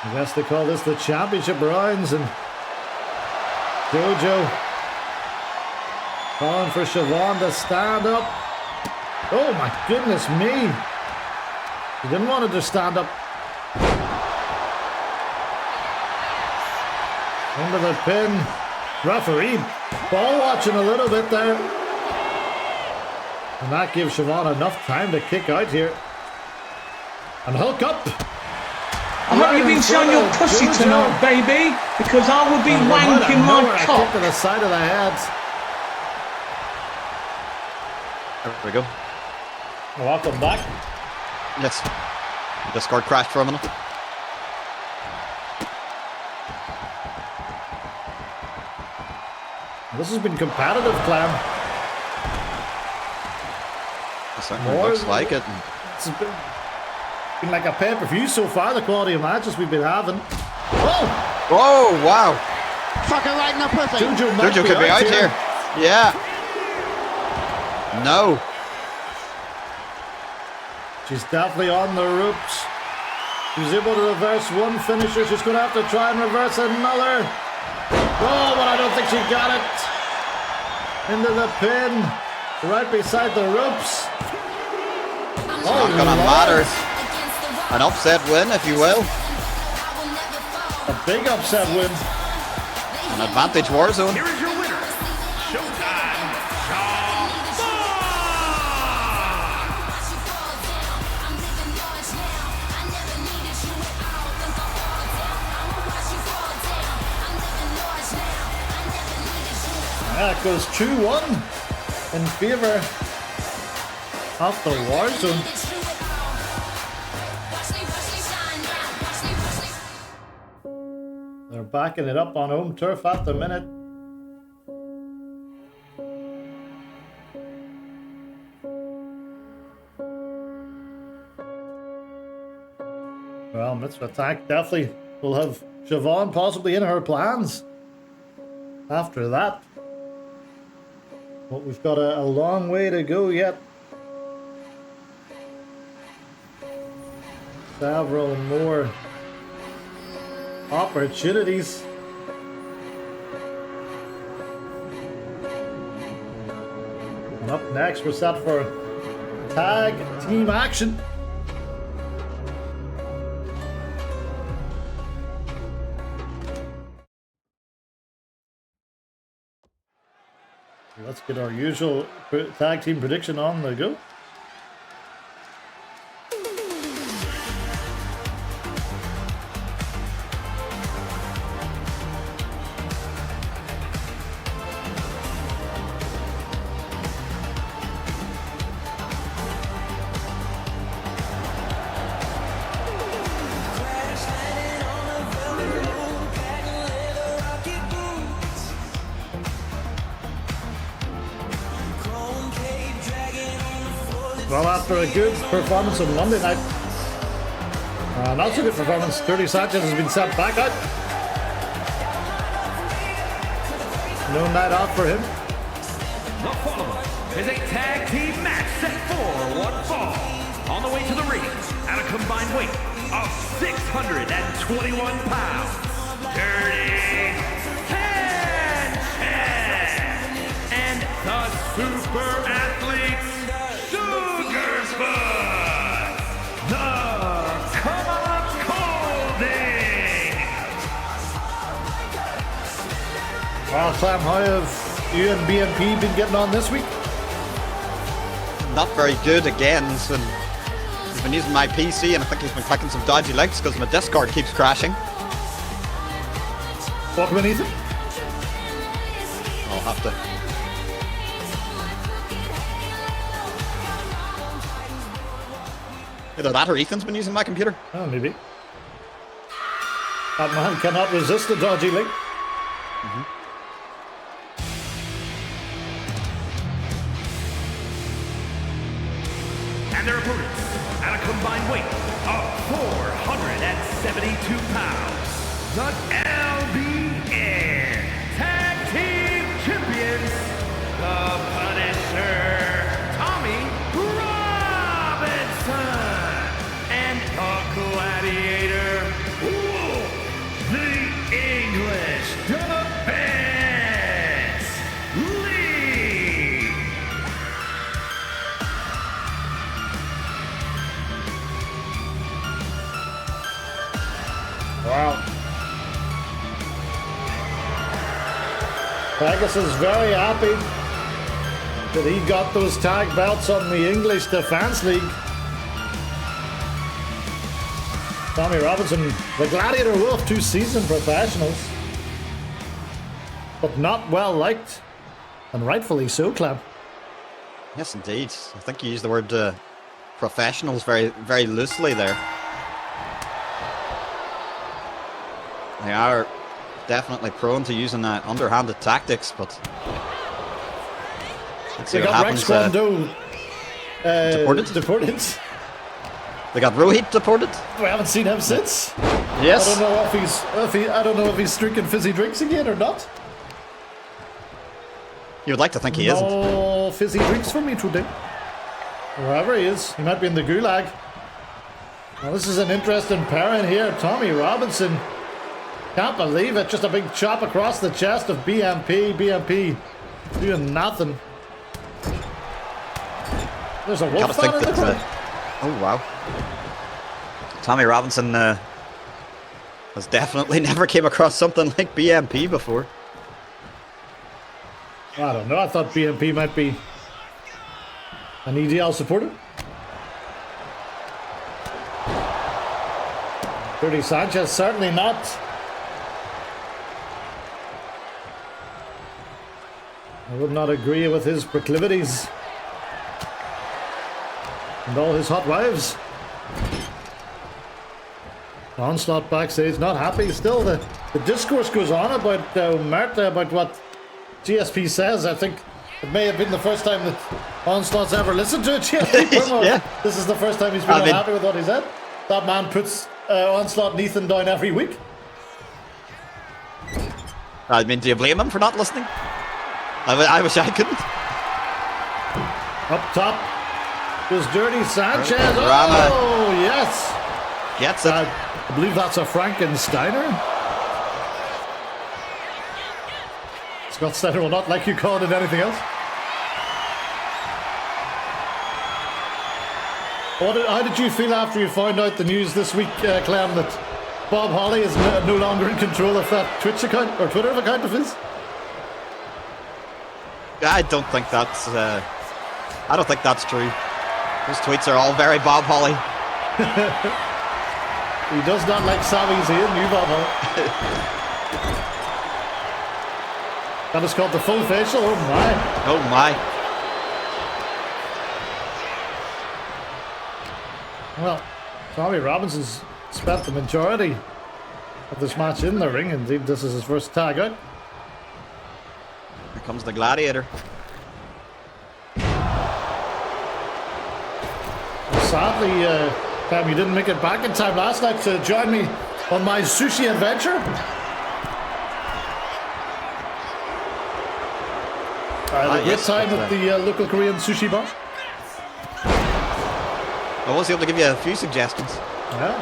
I guess they call this the championship rounds, and Jojo calling for Siobhan to stand up. Oh my goodness me. He didn't want her to stand up. Into the pin. Referee ball watching a little bit there. And that gives Siobhan enough time to kick out here. And hook up. I hope you've been showing your pussy tonight, baby, because I will be wanking my cock. To the side of the head. There we go. Welcome back. Yes. Discord crashed for a minute. This has been competitive, Clem. It certainly looks like it. It's been like a pay-per-view so far, the quality of matches we've been having. Oh! Oh, wow. Fucking right in the pussy. Juju could be out here. Yeah. No. She's definitely on the ropes. She's able to reverse one finisher. She's going to have to try and reverse another. Oh, but I don't think she got it. Into the pin. Right beside the ropes. It's not gonna matter. An upset win, if you will. A big upset win. An advantage Warzone. Here is your winner, Showtime, That goes 2-1 in favor of the Warzone. They're backing it up on home turf at the minute. Well, Mitzvah Attack definitely will have Siobhan possibly in her plans after that. But we've got a long way to go yet. Several more opportunities. And up next, we're set for tag team action. Let's get our usual tag team prediction on the go. Well, after a good performance on Monday night, not so good performance, Dirty Sanchez has been sent back out. No night off for him. The following is a tag team match set for one fall. On the way to the ring, at a combined weight of 621 pounds, Dirty Sanchez and the Super Athletes, Well, Clem, how have you and BNP been getting on this week? Not very good again. So he's been using my PC and I think he's been clicking some dodgy links because my Discord keeps crashing. Welcome in, Ethan. I'll have to. Either that or Ethan's been using my computer. Oh, maybe. That man cannot resist a dodgy link. And their opponents, at a combined weight of 472 pounds, the LBN Tag Team Champions, the Punisher, Tommy Robinson, and the Gladiator, the English Defense League. Wow. Vegas is very happy that he got those tag belts on the English Defense League. Tommy Robinson, the Gladiator Wolf, 2 seasoned professionals. But not well liked. And rightfully so, Clem. Yes, indeed. I think you used the word professionals very, very loosely there. They are definitely prone to using underhanded tactics, but let's see They what got happens. Rex Kwando deported. They got Rohit deported. We haven't seen him since. Yes. I don't know if he's drinking fizzy drinks again or not. You would like to think he isn't. No fizzy drinks for me today. Wherever he is, he might be in the gulag. Well, this is an interesting pairing here. Tommy Robinson. Can't believe it. Just a big chop across the chest of BMP. BMP doing nothing. There's a wolf fan in the crowd. Oh, wow. Tommy Robinson has definitely never came across something like BMP before. I don't know. I thought BMP might be an EDL supporter. Dirty Sanchez, certainly not. I would not agree with his proclivities. And all his hot wives. Onslaught backstage, not happy. Still, the discourse goes on about Marta, about what GSP says. I think it may have been the first time that Onslaught's ever listened to a GSP promo. Yeah. This is the first time he's been unhappy with what he said. That man puts Onslaught and Ethan down every week. I mean, do you blame him for not listening? I wish I couldn't. Up top is Dirty Sanchez. Rama. Oh, yes. Gets it. I believe that's a Frankensteiner. Scott Steiner will not like you calling it anything else. How did you feel after you found out the news this week, Clem, that Bob Holly is no longer in control of that Twitch account or Twitter account of his? I don't think that's true. Those tweets are all very Bob Holly. He does not like Sammy's here, new Bob Holly. That is called the full facial. Oh my. Oh my. Well, Tommy Robinson's spent the majority of this match in the ring. Indeed, this is his first tag out. Here comes the Gladiator. Sadly, Cam, you didn't make it back in time last night to join me on my sushi adventure. I had a great time at the local Korean sushi bar. I was able to give you a few suggestions. Yeah.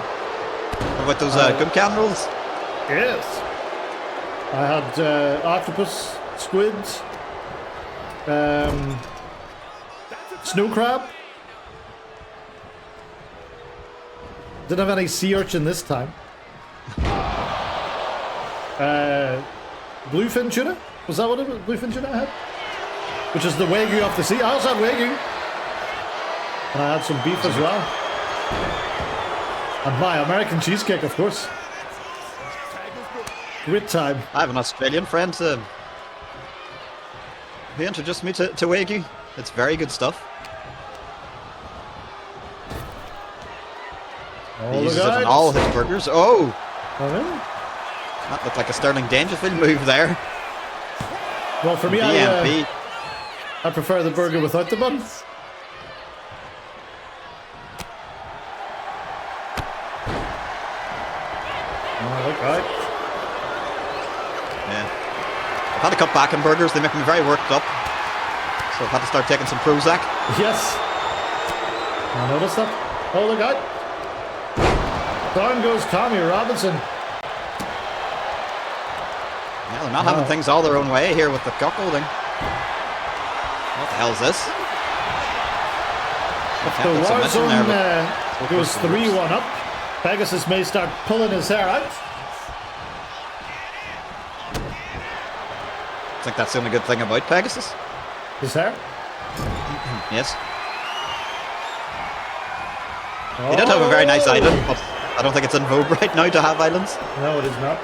How about those gumcan rolls? Yes. I had octopus, squid, snow crab. Didn't have any sea urchin this time. Bluefin tuna? Was that what it was? Bluefin tuna I had? Which is the Wagyu off the sea. I also had Wagyu. And I had some beef as well. And my American cheesecake, of course. Great time. I have an Australian friend who introduced me to Wagyu. It's very good stuff. He uses it in all his burgers. Oh! Oh, really? That looked like a Sterling Dangerfield move there. Well, for me, I prefer the burger without the bun. Oh, look right. Yeah. I've had to cut back on burgers. They make me very worked up. So I've had to start taking some Prozac. Yes. I noticed that. Oh, look out. Down goes Tommy Robinson. Yeah, they're not having things all their own way here with the cuckolding. What the hell is this? If the Warzone goes 3-1 up, Pegasus may start pulling his hair out. I think that's the only good thing about Pegasus. His hair? Yes. He did have a very nice item, but I don't think it's in vogue right now to have islands. No, it is not.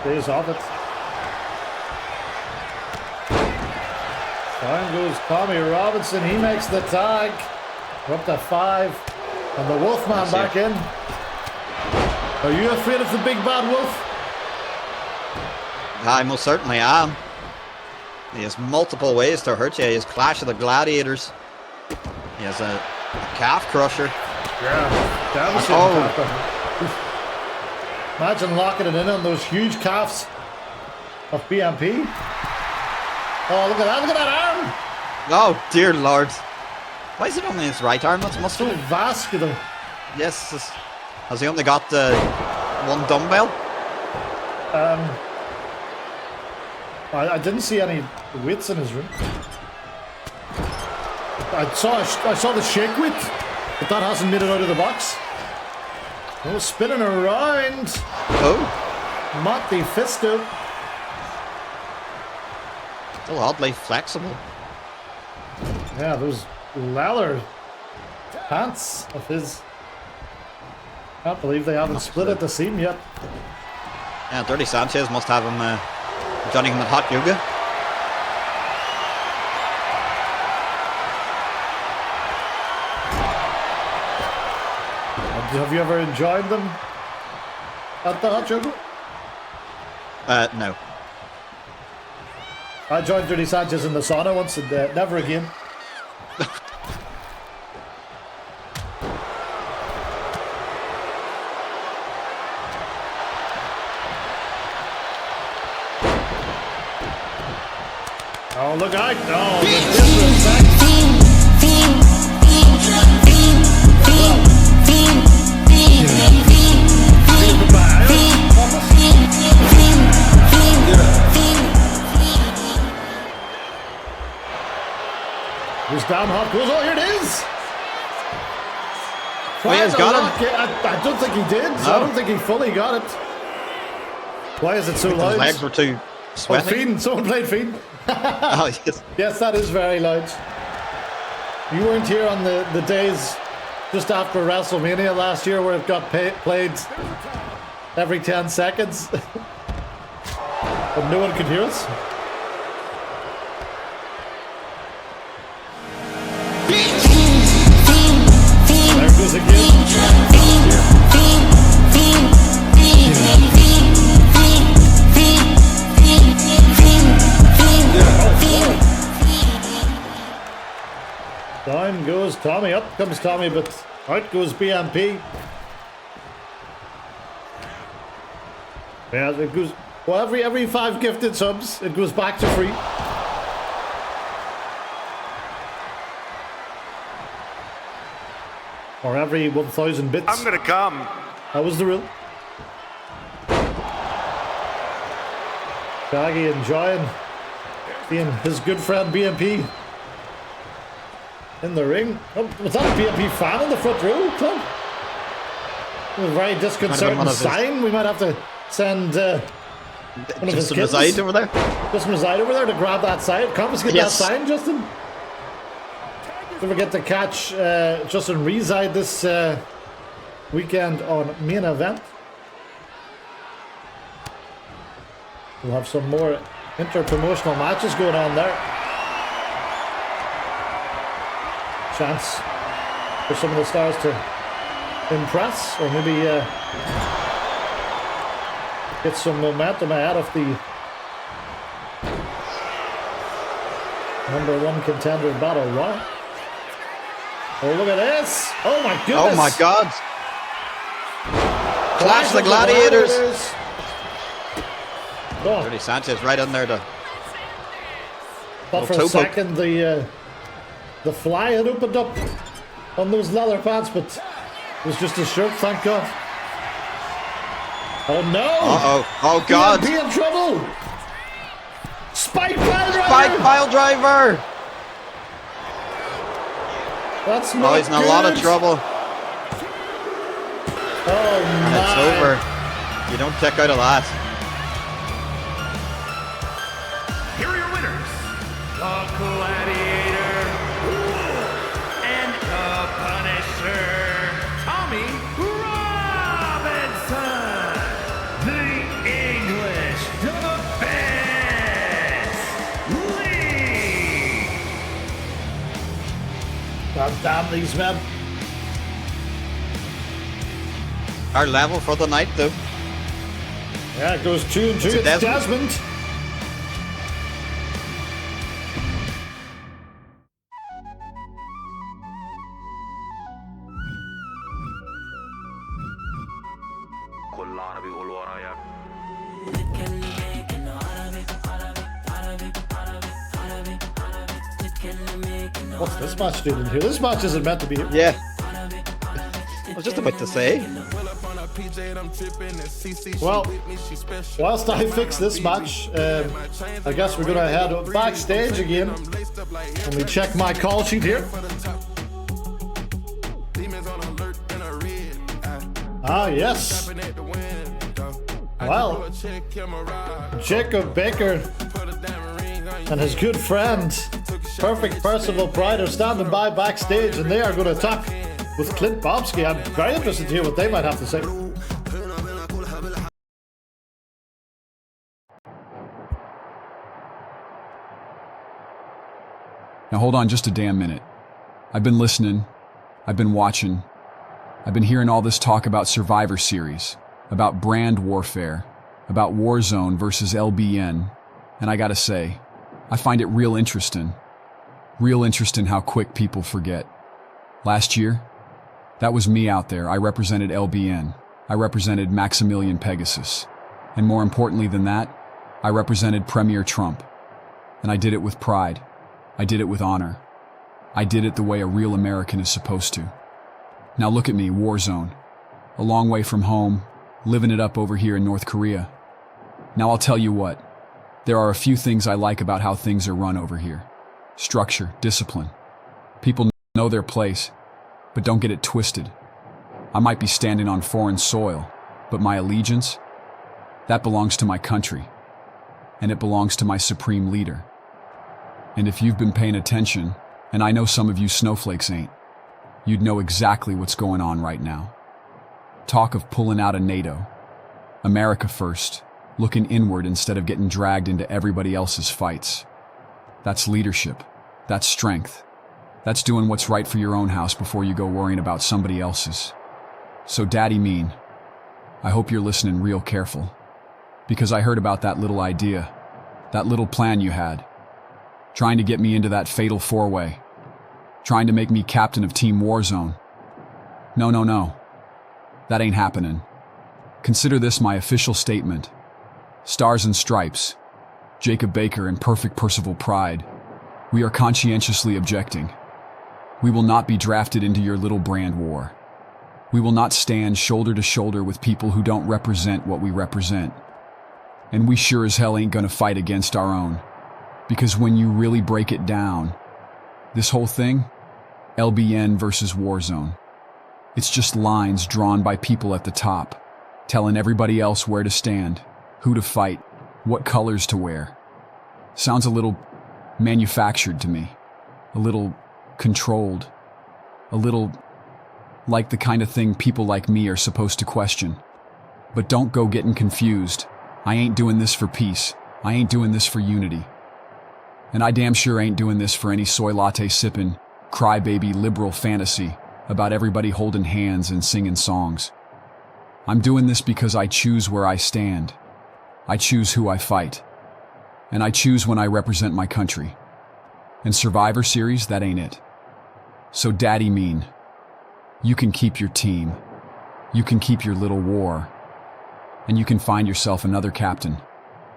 Stays off it. Down goes Tommy Robinson. He makes the tag. We're up to 5. And the Wolfman back in. Are you afraid of the big bad wolf? I most certainly am. He has multiple ways to hurt you. He has Clash of the Gladiators. He has a calf crusher. Yeah, devastating calf crusher. Imagine locking it in on those huge calves of BMP. Oh, look at that arm! Oh, dear Lord. Why is it only his right arm that's muscular? So vascular. Yes. Has he only got one dumbbell? I didn't see any weights in his room. I saw the shake weight, but that hasn't made it out of the box. Oh, spinning around. Oh. Monty Fisto. Still oddly flexible. Yeah, those leather pants of his. Can't believe they haven't split at the seam yet. Yeah, Dirty Sanchez must have him joining him in hot yoga. Have you ever enjoyed them at the hot yoga? No. I joined Dirty Sanchez in the sauna once and never again. Oh, look out! Oh, the disrespect! This damn hot goes. Oh, here it is! Oh, he has got him. I don't think he did. No. I don't think he fully got it. Why is it so loud? His legs were too sweaty. Oh, Fiend. Someone played Fiend. Oh, yes. Yes, that is very loud. You weren't here on the days just after WrestleMania last year where it got played every 10 seconds. But no one could hear us. There it goes again. Down goes Tommy, up comes Tommy, but out goes BMP. Yeah, it goes. Well, every 5 gifted subs, it goes back to free. Or every 1,000 bits. I'm gonna come. That was the rule. Shaggy enjoying being his good friend BMP in the ring. Oh, was that a BMP fan in the front row, Clint? A very disconcerting sign. We might have to send one of his kids. Reside over there? Just reside over there to grab that sign. Confiscate that sign, Justin. Don't forget to catch Justin reside this weekend on Main Event. We'll have some more inter-promotional matches going on there. Chance for some of the stars to impress, or maybe get some momentum ahead of the #1 contender battle royal. Oh, look at this! Oh my goodness! Oh my God! Clash the Gladiators! Oh. Dirty Sanchez right in there to. Thought for a second the fly had opened up on those leather pants, but it was just a shirt, thank God. Oh no! Uh-oh. Oh God! Be in trouble! Spike pile driver! Spike pile driver! That's not he's in a lot of trouble. Oh and it's over. You don't check out of that. Here are your winners, a gladiator, and a Punisher, Tommy Robinson, the English Defense League. God damn these men. Our level for the night, though. Yeah, it goes 2 and 2. It's It's Desmond. Desmond. What's this match doing in here? This match isn't meant to be. Yeah. I was just about to say. Well, whilst I fix this match, I guess we're going to head backstage again. Let me check my call sheet here. Ah, yes. Well, Jacob Baker and his good friend, Perfect Percival Pride, are standing by backstage, and they are going to talk with Clint Bobsky. I'm very interested to hear what they might have to say. Now hold on just a damn minute. I've been listening. I've been watching. I've been hearing all this talk about Survivor Series, about brand warfare, about Warzone versus LBN, and I gotta say, I find it real interesting. Real interesting how quick people forget. Last year, that was me out there. I represented LBN. I represented Maximilian Pegasus. And more importantly than that, I represented Premier Trump. And I did it with pride. I did it with honor. I did it the way a real American is supposed to. Now look at me, Warzone. A long way from home, living it up over here in North Korea. Now I'll tell you what. There are a few things I like about how things are run over here. Structure, discipline. People know their place, but don't get it twisted. I might be standing on foreign soil, but my allegiance, that belongs to my country, and it belongs to my supreme leader. And if you've been paying attention, and I know some of you snowflakes ain't, you'd know exactly what's going on right now. Talk of pulling out of NATO. America first, looking inward instead of getting dragged into everybody else's fights. That's leadership. That's strength. That's doing what's right for your own house before you go worrying about somebody else's. So Daddy Mean, I hope you're listening real careful. Because I heard about that little idea, that little plan you had. Trying to get me into that fatal four-way. Trying to make me captain of Team Warzone. No. That ain't happening. Consider this my official statement. Stars and Stripes, Jacob Baker and Perfect Percival Pride, we are conscientiously objecting. We will not be drafted into your little brand war. We will not stand shoulder to shoulder with people who don't represent what we represent. And we sure as hell ain't gonna fight against our own. Because when you really break it down, this whole thing, LBN versus Warzone, it's just lines drawn by people at the top, telling everybody else where to stand, who to fight, what colors to wear. Sounds a little manufactured to me, a little controlled, a little like the kind of thing people like me are supposed to question. But don't go getting confused. I ain't doing this for peace. I ain't doing this for unity. And I damn sure ain't doing this for any soy latte sipping, crybaby liberal fantasy about everybody holding hands and singing songs. I'm doing this because I choose where I stand. I choose who I fight. And I choose when I represent my country. And Survivor Series, that ain't it. So Daddy Mean, you can keep your team. You can keep your little war. And you can find yourself another captain.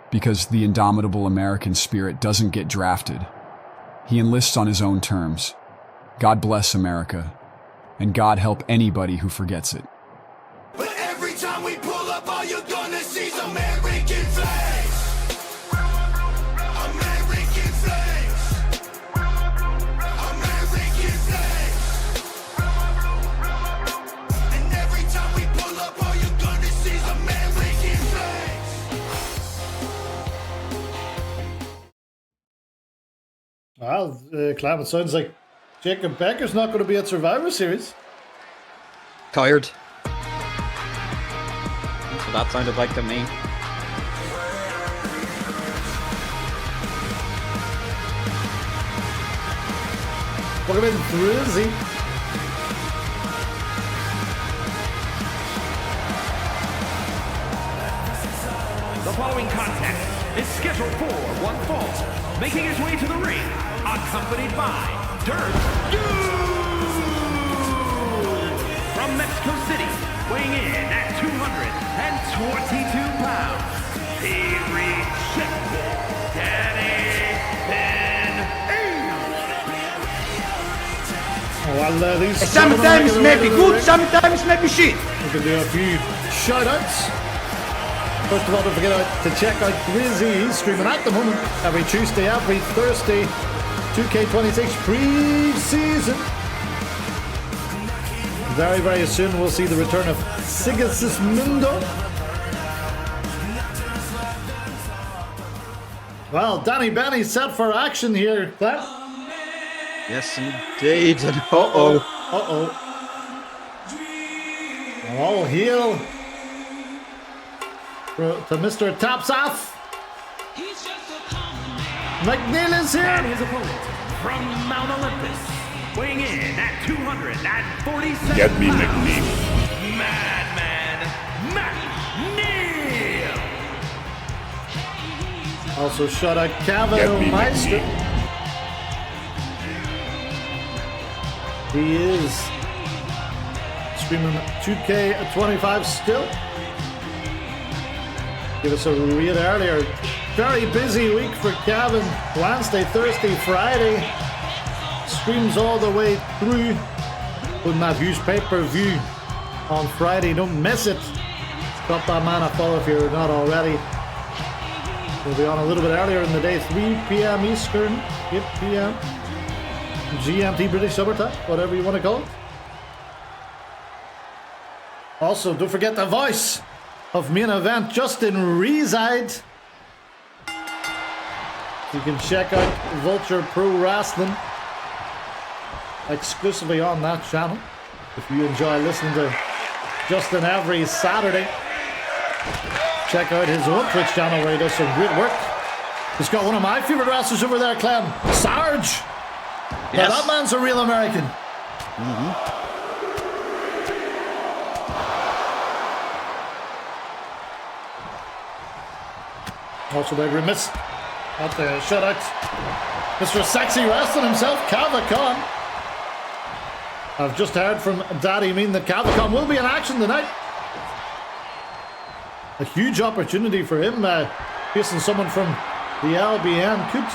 Because the indomitable American spirit doesn't get drafted. He enlists on his own terms. God bless America. And God help anybody who forgets it. But every time we pull up, all you're gonna see is American flag. Well, Clem, it sounds like Jacob Becker's not going to be at Survivor Series. Tired. That's what that sounded like to me. Welcome in, Drizzy. The following contest is scheduled for one fall, making his way to the ring, accompanied by Dirt Dude! From Mexico City, weighing in at 222 pounds, he rejected Danny Well, these sometimes may be good, sometimes may be shit. We can do a few shout-outs. First of all, don't forget to check out Drizzy. He's streaming at the moment every Tuesday, every Thursday. 2K26 pre-season. Very, very soon we'll see the return of Sigismundo. Well, Danny Benny's set for action here, Clem. Yes, indeed. And uh-oh. Uh-oh. All hail to Mr. Tapsaf. McNeil is here. And his opponent from Mount Olympus, weighing in at 247 Get me, pounds, McNeil. Madman McNeil. Also shout out Get Kevin me, Meister. McNeil. He is streaming 2K25 still. Give us a read earlier. Very busy week for Kevin. Wednesday, Thursday, Friday. Streams all the way through. Putting that huge pay-per-view on Friday. Don't miss it. Drop that man a follow if you're not already. We'll be on a little bit earlier in the day. 3 p.m. Eastern, 8 p.m. GMT British Summertime, whatever you want to call it. Also, don't forget the voice of main event, Justin Reside. You can check out Vulture Pro Wrestling exclusively on that channel. If you enjoy listening to Justin every Saturday, check out his own Twitch channel where he does some great work. He's got one of my favorite wrestlers over there, Clem, Sarge. Yes. Now that man's a real American. Also, they'd remiss at the shutout. Mr. Sexy Wrestling himself, Cavacon. I've just heard from Daddy Mean that Cavacon will be in action tonight. A huge opportunity for him, facing someone from the LBN. Could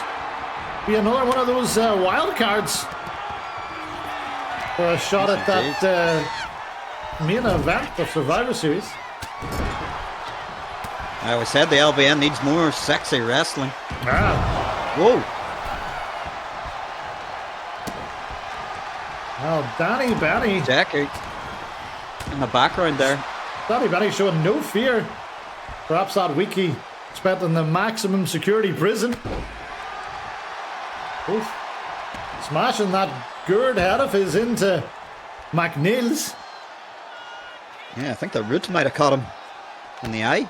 be another one of those wild cards for a shot at that main event of Survivor Series. I always said the LBN needs more sexy wrestling. Whoa. Well, Danny Benny. Jackie in the background there. Danny Benny showing no fear. Perhaps that week he spent in the maximum security prison. Oof. Smashing that gourd head of his into McNeil's. Yeah, I think the root might have caught him in the eye.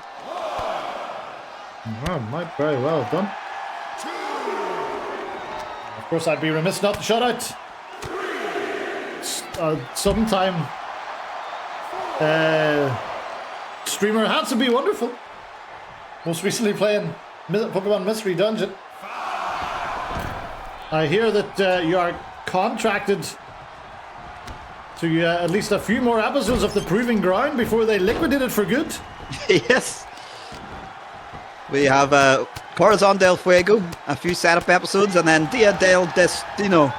Oh, might very well have done. Of course, I'd be remiss not to shout out sometime streamer Handsome Be Wonderful. Most recently playing Pokemon Mystery Dungeon. I hear that you are contracted to at least a few more episodes of The Proving Ground before they liquidate it for good. Yes. We have Corazon del Fuego, a few setup episodes, and then Dia del Destino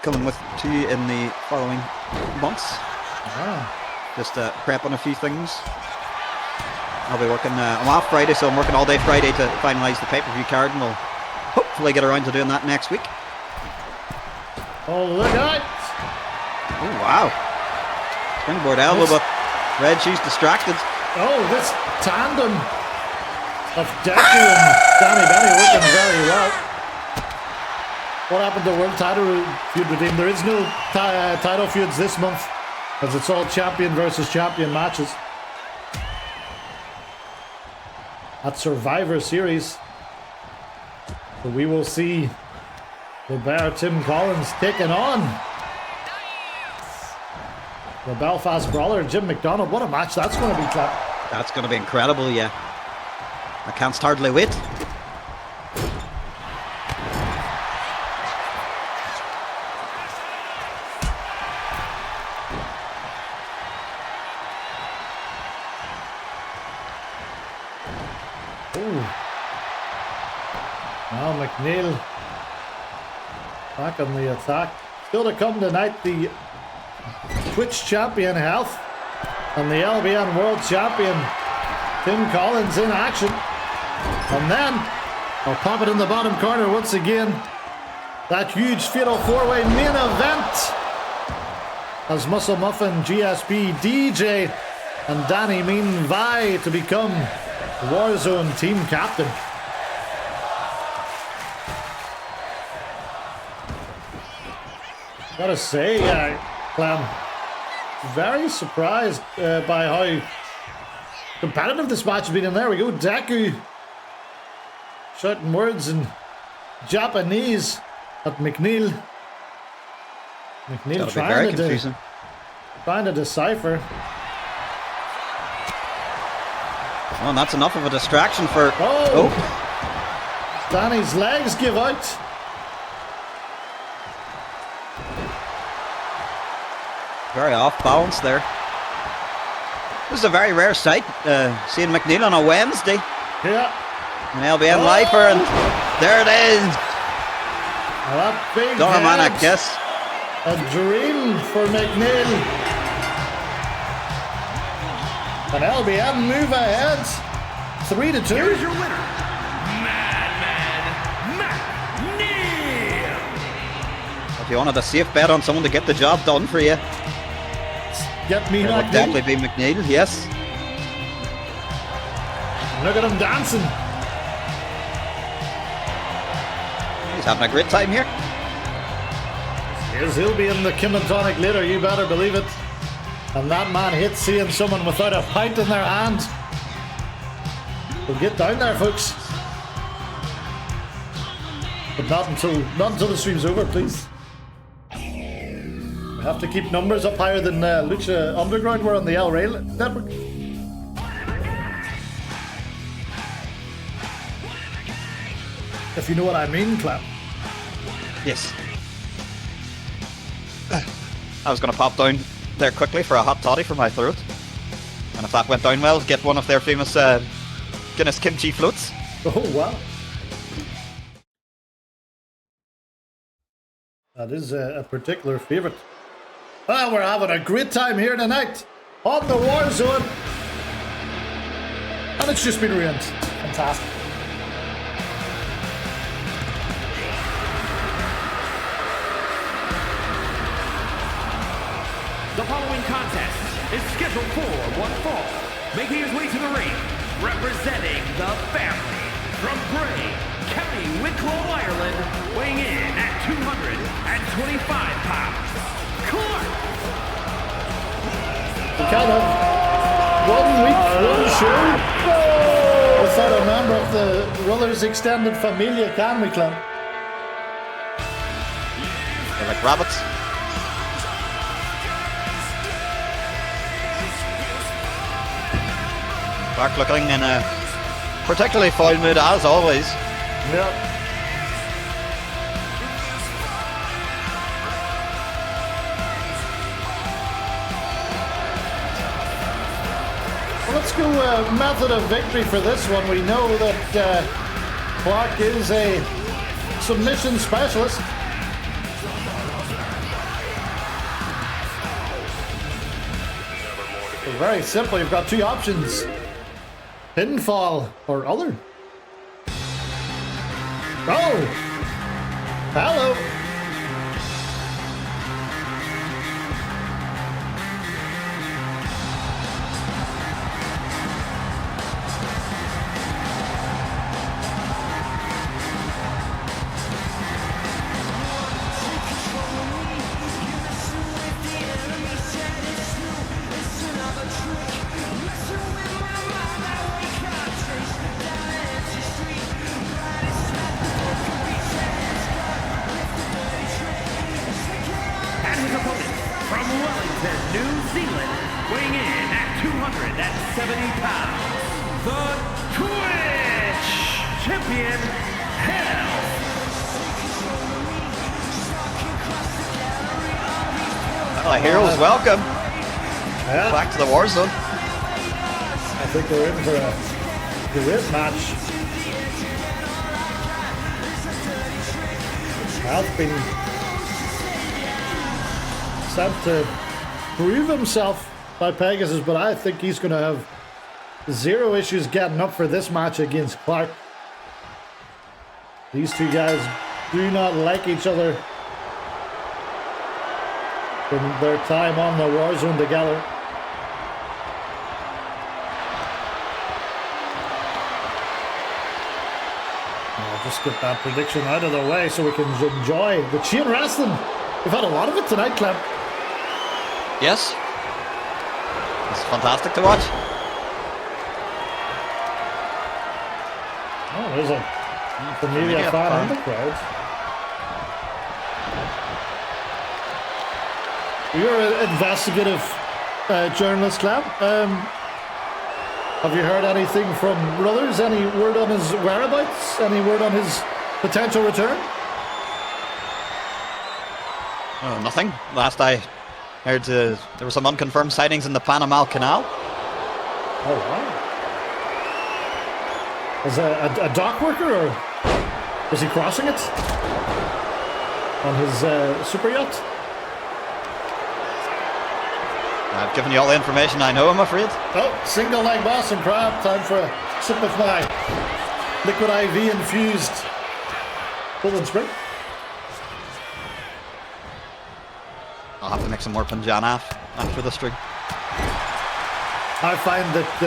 coming with 2 in the following months. Just prepping a few things. I'll be working, I'm off Friday, so I'm working all day Friday to finalise the pay-per-view card, and we'll hopefully get around to doing that next week. Oh, look out! Oh, wow. Springboard elbow, but Red Shoe's distracted. Oh, this tandem of Deku and Danny Benny working very well. What happened to World Title Feud Redeem? There is no title feuds this month, as it's all champion versus champion matches. At Survivor Series. So we will see the Bear Tim Collins taking on the Belfast Brawler Jim McDonald. What a match that's going to be, Clap. That's going to be incredible, yeah. I can't hardly wait. Ooh. Now McNeil back on the attack. Still to come tonight, the Twitch Champion Health and the LBN World Champion Tim Collins in action. And then I'll pop it in the bottom corner once again. That huge fatal four-way main event as Muscle Muffin, GSP, DJ and Danny Mean vie to become Warzone team captain. Gotta say, Clem, very surprised by how competitive this match has been. And there we go, Deku shouting words in Japanese at McNeil. McNeil trying to decipher. Oh, and that's enough of a distraction for... Oh! Danny's legs give out. Very off balance there. This is a very rare sight, seeing McNeil on a Wednesday. Yeah. An LBN lifer, and there it is. That big Dormanic, yes. A dream for McNeil. An LBN move ahead. 3-2. Here's your winner, Madman McNeil. If you wanted a safe bet on someone to get the job done for you, get me it would definitely be McNeil, yes. Look at him dancing. He's having a great time here. Yes, he'll be in the Kim and Tonic later, you better believe it. And that man hates seeing someone without a pint in their hand. So get down there, folks. But not until the stream's over, please. We have to keep numbers up higher than Lucha Underground were on the El Rey network. If you know what I mean, Clem. Yes. I was going to pop down there quickly for a hot toddy for my throat. And if that went down well, get one of their famous Guinness kimchi floats. Oh, wow. That is a particular favourite. Well, we're having a great time here tonight on the Warzone. And it's just been ruined. Fantastic. The following contest is scheduled for one fall. Making his way to the ring, representing the family from Bray, County Wicklow, Ireland, weighing in at 225 pounds, Clark. We can't have 1 week, one show without a member of the Brothers Extended Familia, can we, Clem? They're like rabbits. Clark looking in a particularly foul mood as always. Yep. Well, let's go method of victory for this one. We know that Clark is a submission specialist. So very simple, you've got two options. Pinfall or other. Oh! Hello! champion, Hell. Well, a hero's welcome. Yeah. Back to the Warzone. I think we're in for a great match. Health been sent to prove himself by Pegasus, but I think he's going to have zero issues getting up for this match against Clark. These two guys do not like each other from their time on the Warzone together. I'll just get that prediction out of the way so we can enjoy the chain wrestling. We've had a lot of it tonight, Clem. Yes. It's fantastic to watch. Oh, there's a familiar fan in the crowd. You're an investigative journalist, Clem. Have you heard anything from Brothers? Any word on his whereabouts? Any word on his potential return? Oh, nothing. Last I heard, there were some unconfirmed sightings in the Panama Canal. Oh, wow. As a dock worker, or is he crossing it on his super yacht? I've given you all the information I know, I'm afraid. Oh, single leg Boston Crab. Time for a sip of my liquid IV infused Golden Spring. I'll have to make some more Punjanaf after the string. I find that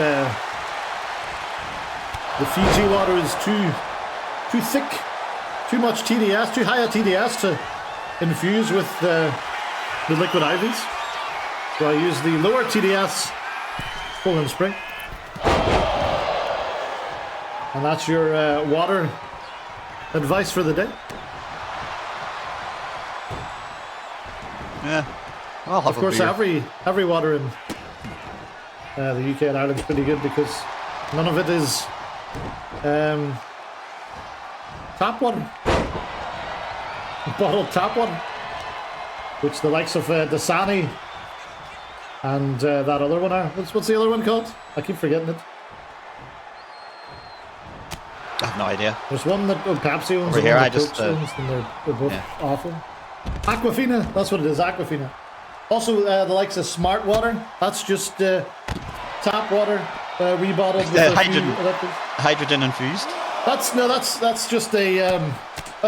the Fiji water is too thick, too much TDS, too high a TDS to infuse with the liquid IVs. So I use the lower TDS Golden Spring. And that's your water advice for the day. Yeah. Well, of course, every water in the UK and Ireland is pretty good because none of it is tap water, bottled tap water, which the likes of Dasani and that other one are. What's the other one called? I keep forgetting it. I have no idea. There's one that Pepsi owns. Over here, I just owns, and they're both awful. Aquafina, that's what it is. Aquafina. Also, the likes of Smart Water. That's just tap water rebottled with hydrogen infused. That's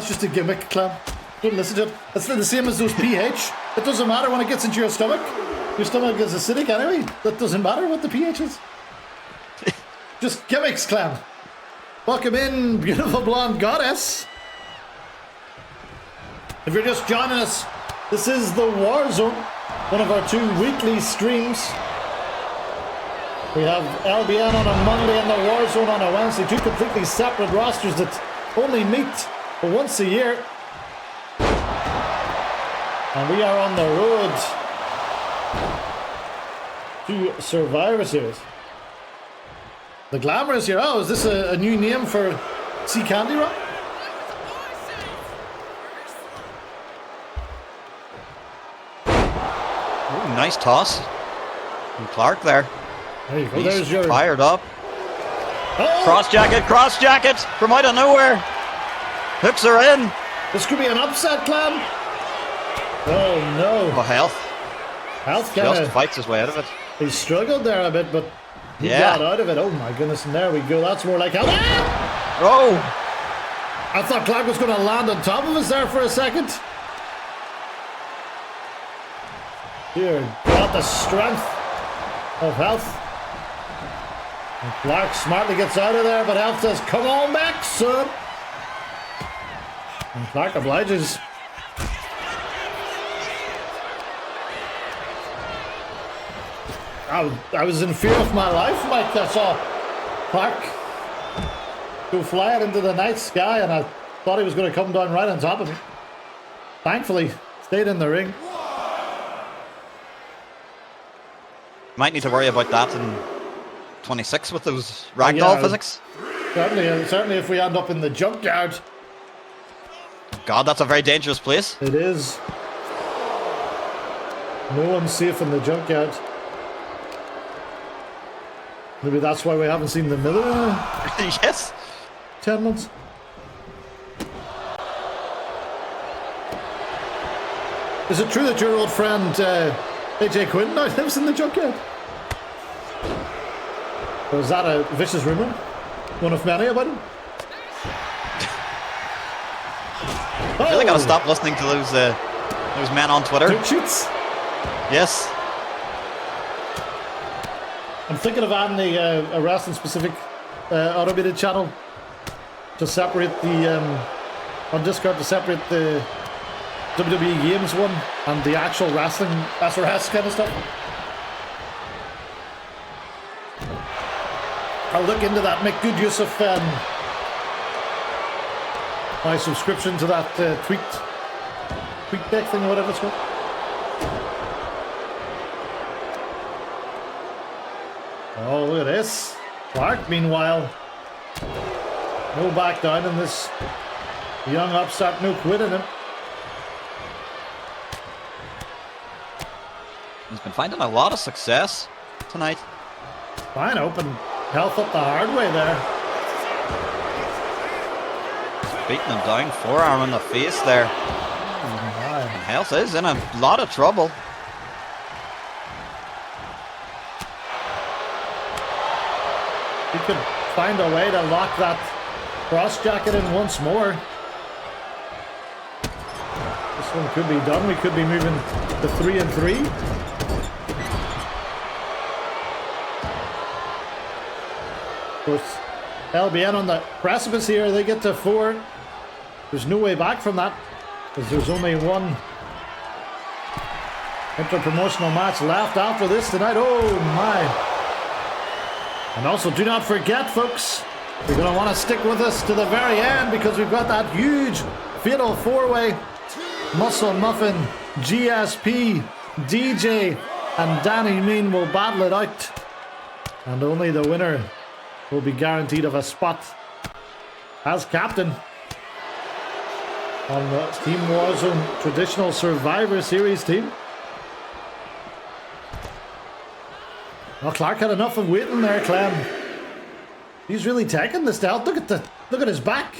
just a gimmick, Clem. Don't listen to it. It's the same as those pH. It doesn't matter when it gets into your stomach. Your stomach is acidic anyway. That doesn't matter what the pH is. Just gimmicks, Clem. Welcome in, beautiful blonde goddess. If you're just joining us, this is the Warzone, one of our 2 weekly streams. We have LBN on a Monday and the Warzone on a Wednesday, 2 completely separate rosters that only meet once a year. And we are on the road to Survivor Series. The Glamorous here. Oh, is this a new name for Sea Candy Rock? Ooh, nice toss from Clark there. There you go. He's There's your fired up. Cross jacket from out of nowhere. Hooks are in. This could be an upset, Clem. Oh no. Oh, Health kinda, just fights his way out of it. He struggled there a bit, but he got out of it. Oh my goodness, and there we go. That's more like Health. Ah! Oh! I thought Clark was going to land on top of us there for a second. Dear God, the strength of Health. And Clark smartly gets out of there, but Health says, come on back, son. And Clark obliges. I was in fear of my life, Mike. I saw Clark go flying into the night sky, and I thought he was going to come down right on top of me. Thankfully, stayed in the ring. Might need to worry about that in 26 with those ragdoll physics. Certainly if we end up in the junkyard. God, that's a very dangerous place. It is. No one's safe in the junkyard. Maybe that's why we haven't seen the Miller. Yes. 10 months. Is it true that your old friend AJ Quinn now lives in the junkyard? Or is that a vicious rumour? One of many about him? I really gotta stop listening to those men on Twitter. Dirt sheets? Yes. I'm thinking of adding a wrestling specific automated channel to separate the on Discord, to separate the WWE Games one and the actual wrestling SRS kind of stuff. I'll look into that, make good use of my subscription to that tweet deck thing or whatever it's called. Oh, look at this. Clark, meanwhile, no back down in this young upstart, no quit in him. He's been finding a lot of success tonight. Fine open health up the hard way there. Beating him down, forearm in the face there. Oh, and Health is in a lot of trouble. He could find a way to lock that cross jacket in once more. This one could be done. We could be moving to 3-3. Of course, LBN on the precipice here. They get to 4. There's no way back from that, because there's only one inter-promotional match left after this tonight. Oh my. And also, do not forget, folks, you're going to want to stick with us to the very end, because we've got that huge fatal 4-way. Muscle Muffin, GSP, DJ, and Danny Mean will battle it out. And only the winner will be guaranteed of a spot as captain on the Team Warzone Traditional Survivor Series team. Well, Clark had enough of waiting there, Clem. He's really taking this out. Look at his back.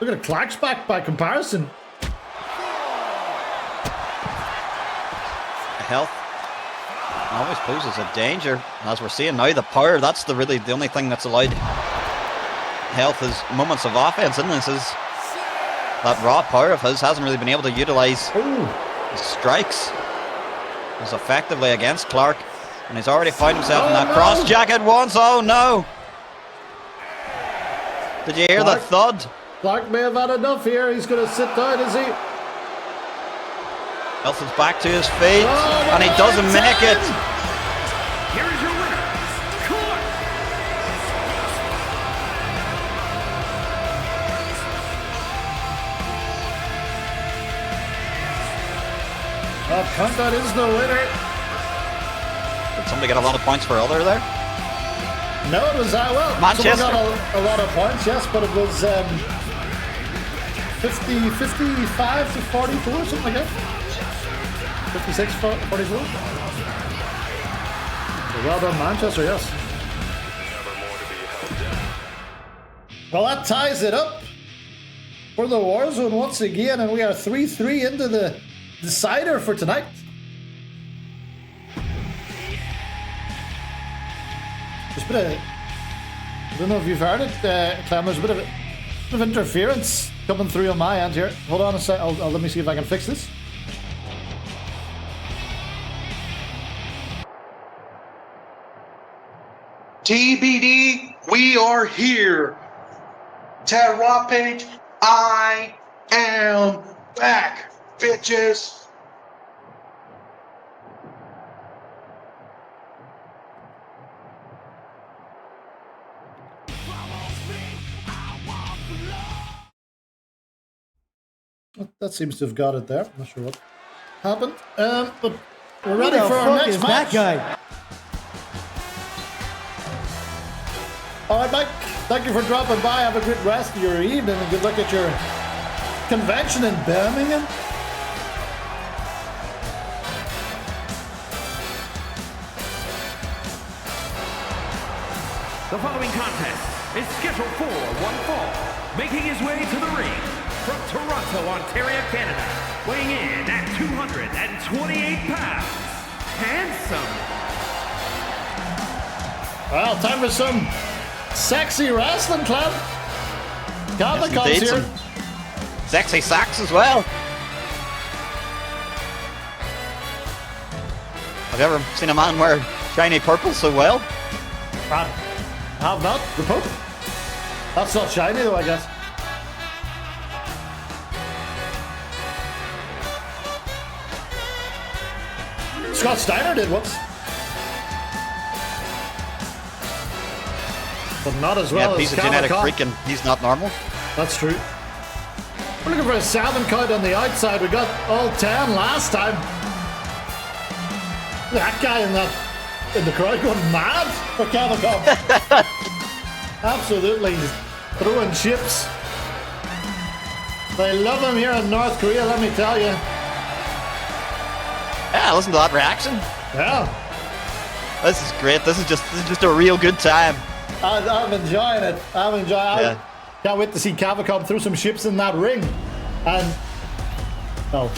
Look at Clark's back by comparison. Health always poses a danger. As we're seeing now, the power, that's the only thing that's allowed Health is moments of offense, and this is that raw power of his hasn't really been able to utilize his strikes as effectively against Clark. And he's already found himself in that cross jacket once. Oh no! Did you hear that thud? Clark may have had enough here. He's going to sit down, is he? Nelson's back to his feet, and he doesn't make it. Here is your winner, Clark. Cunt, that is the winner. Did somebody get a lot of points for other there? No, it was well. Manchester got a lot of points, yes, but it was 55 to 44, something like that. 56, 44. Well done, Manchester, yes. Well, that ties it up for the Warzone once again, and we are 3-3 into the decider for tonight. There's a bit of, I don't know if you've heard it, Clem, there's a bit of interference coming through on my end here. Hold on a sec, I'll let me see if I can fix this. TBD, we are here. Tad Rampage, I am back, bitches. That seems to have got it there. I'm not sure what happened. But we're ready for our next match. That guy? All right, Mike. Thank you for dropping by. Have a good rest of your evening and good luck at your convention in Birmingham. The following contest is scheduled for one fall. Making his way to the ring from Toronto, Ontario, Canada, weighing in at 228 pounds, handsome. Well, time for some sexy wrestling, club. Yes, comes indeed, here. some sexy sacks as well. Have you ever seen a man wear shiny purple so well? I have not. The Pope. That's not shiny though, I guess. Scott Steiner did once. But not as well Yeah, as he's a genetic Kavakon. freak and he's not normal. That's true. We're looking for a 7 count on the outside. We got all 10 last time. That guy in the crowd going mad for Kavakon. Absolutely throwing chips. They love him here in North Korea, let me tell you. Yeah, listen to that reaction. Yeah. This is great. This is just a real good time. I'm enjoying it. I'm enjoying it. Yeah. Can't wait to see Kavakon throw some chips in that ring. And oh,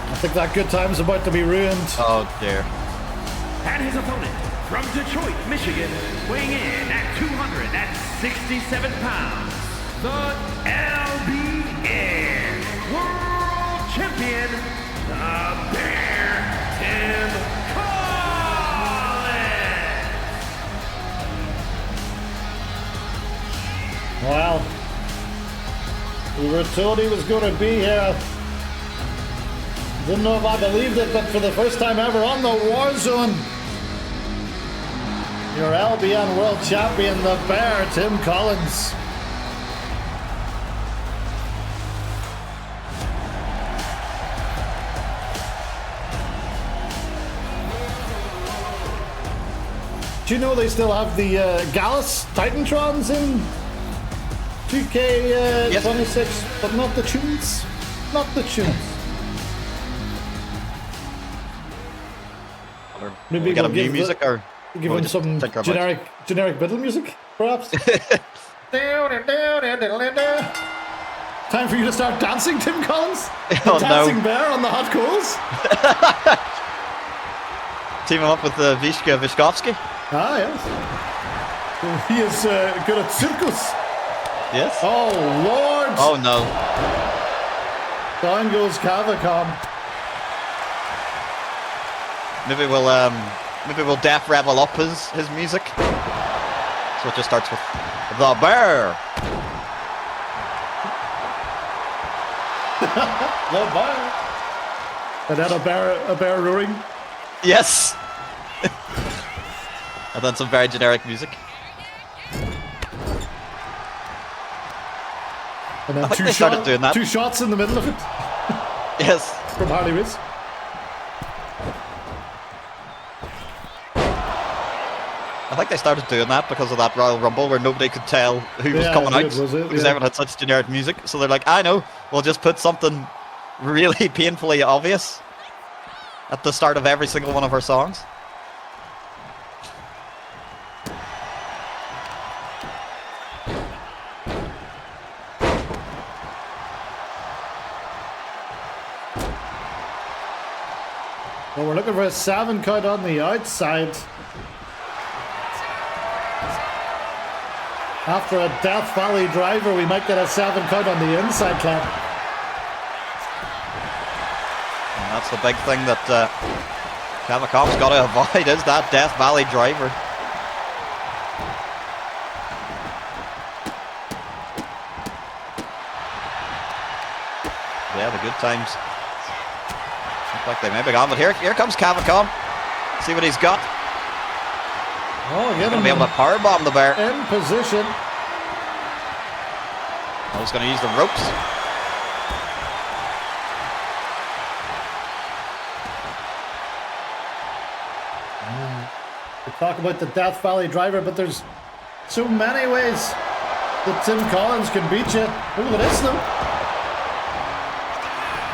I think that good time's about to be ruined. Oh dear. And his opponent from Detroit, Michigan, weighing in at 267 pounds, the LBN World Champion, the Bear, Tim Collins. Well, we were told he was going to be here. Didn't know if I believed it, but for the first time ever on the Warzone, your LBN World Champion, the Bear, Tim Collins. Do you know they still have the Gallus Titantrons in 2K 26, but not the tunes? Not the tunes. Maybe we got we'll a new give music or give him some generic Beatle music, perhaps. Time for you to start dancing, Tim Collins. The dancing bear on the hot coals. Team him up with Vishka Vishkovsky. Ah, yes. He is good at circus. Yes. Oh, Lord. Oh, no. Down goes Kavakon. Maybe we'll Def Rebel up his music. So it just starts with the bear. The bear. And then a bear roaring. Yes. And then some very generic music. And then I think they started doing that. 2 shots in the middle of it. Yes. From Harley Riz. I think they started doing that because of that Royal Rumble where nobody could tell who was coming out because everyone had such generic music. So they're like, I know, we'll just put something really painfully obvious at the start of every single one of our songs. Well, we're looking for a 7 count on the outside. After a Death Valley driver, we might get a 7 count on the inside, club. And that's the big thing that Kavakon's got to avoid is that Death Valley driver. Yeah, the good times. Look like they may be gone, but here comes Kavakon. See what he's got. Oh, he's going to be able to powerbomb the bear. In position. Oh, he's going to use the ropes. We talk about the Death Valley driver, but there's so many ways that Tim Collins can beat you. Look at this, though.